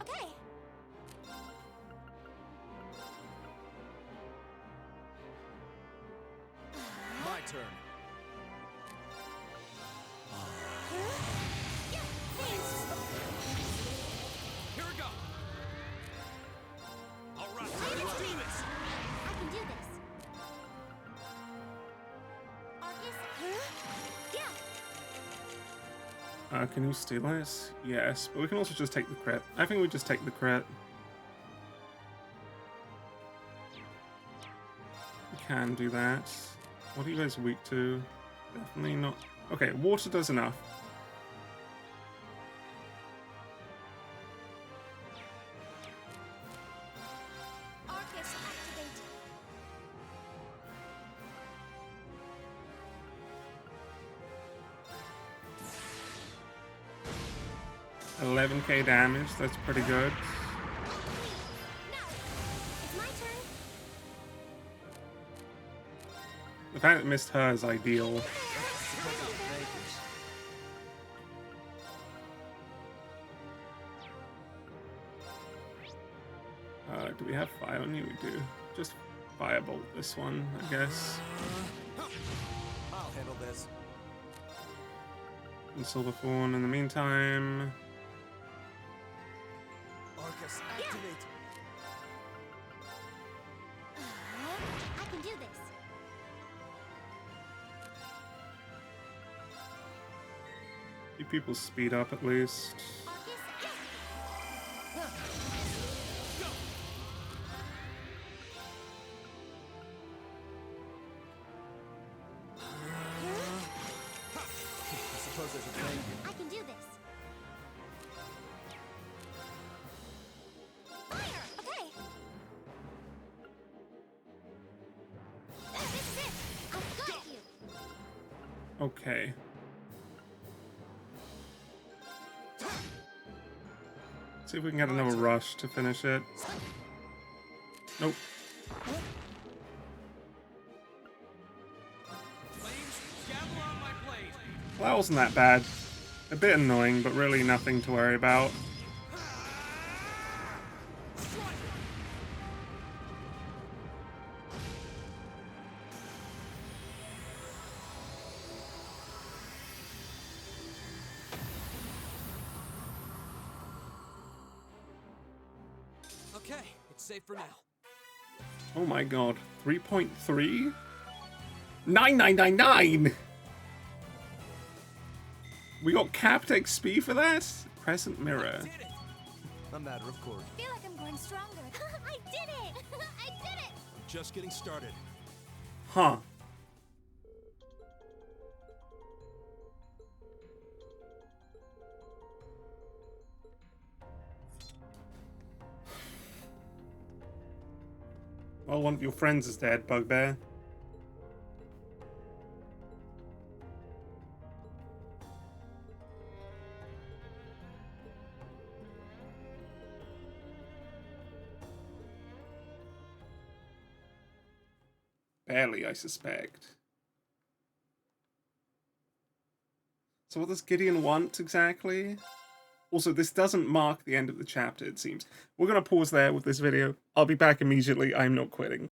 Okay. My turn. Yeah, thanks. Here we go. All right. I can do this. I can do this. Arcus? Yeah. Can you steal this? Yes, but we can also just take the crit. I think we just take the crit. We can do that. What are you guys weak to? Definitely not. Okay, water does enough. Arcus, activate. 11k damage, that's pretty good. Now, it's my turn. The fact that it missed her is ideal. Do we have fire on you? We do. Just firebolt this one, I guess. I'll handle this. And Silverthorn in the meantime. Arcus, activate. I can do this. You people speed up at least. Arcus, I suppose I should thank you. I can do this. Fire! Okay. This is it. I've got you. Okay. See if we can get another rush to finish it. Nope. Flames, gavel on my blade. Well, that wasn't that bad. A bit annoying, but really nothing to worry about. Okay, it's safe for now. Oh my god. 3.3? 9999! We got capped XP for that? Crescent Mirror. Did it! A matter of course. I feel like I'm growing stronger. I did it! I did it! Just getting started. Huh. Well, one of your friends is dead, Bugbear. Barely, I suspect. So what does Gideon want exactly? Also, this doesn't mark the end of the chapter, it seems. We're going to pause there with this video. I'll be back immediately. I'm not quitting.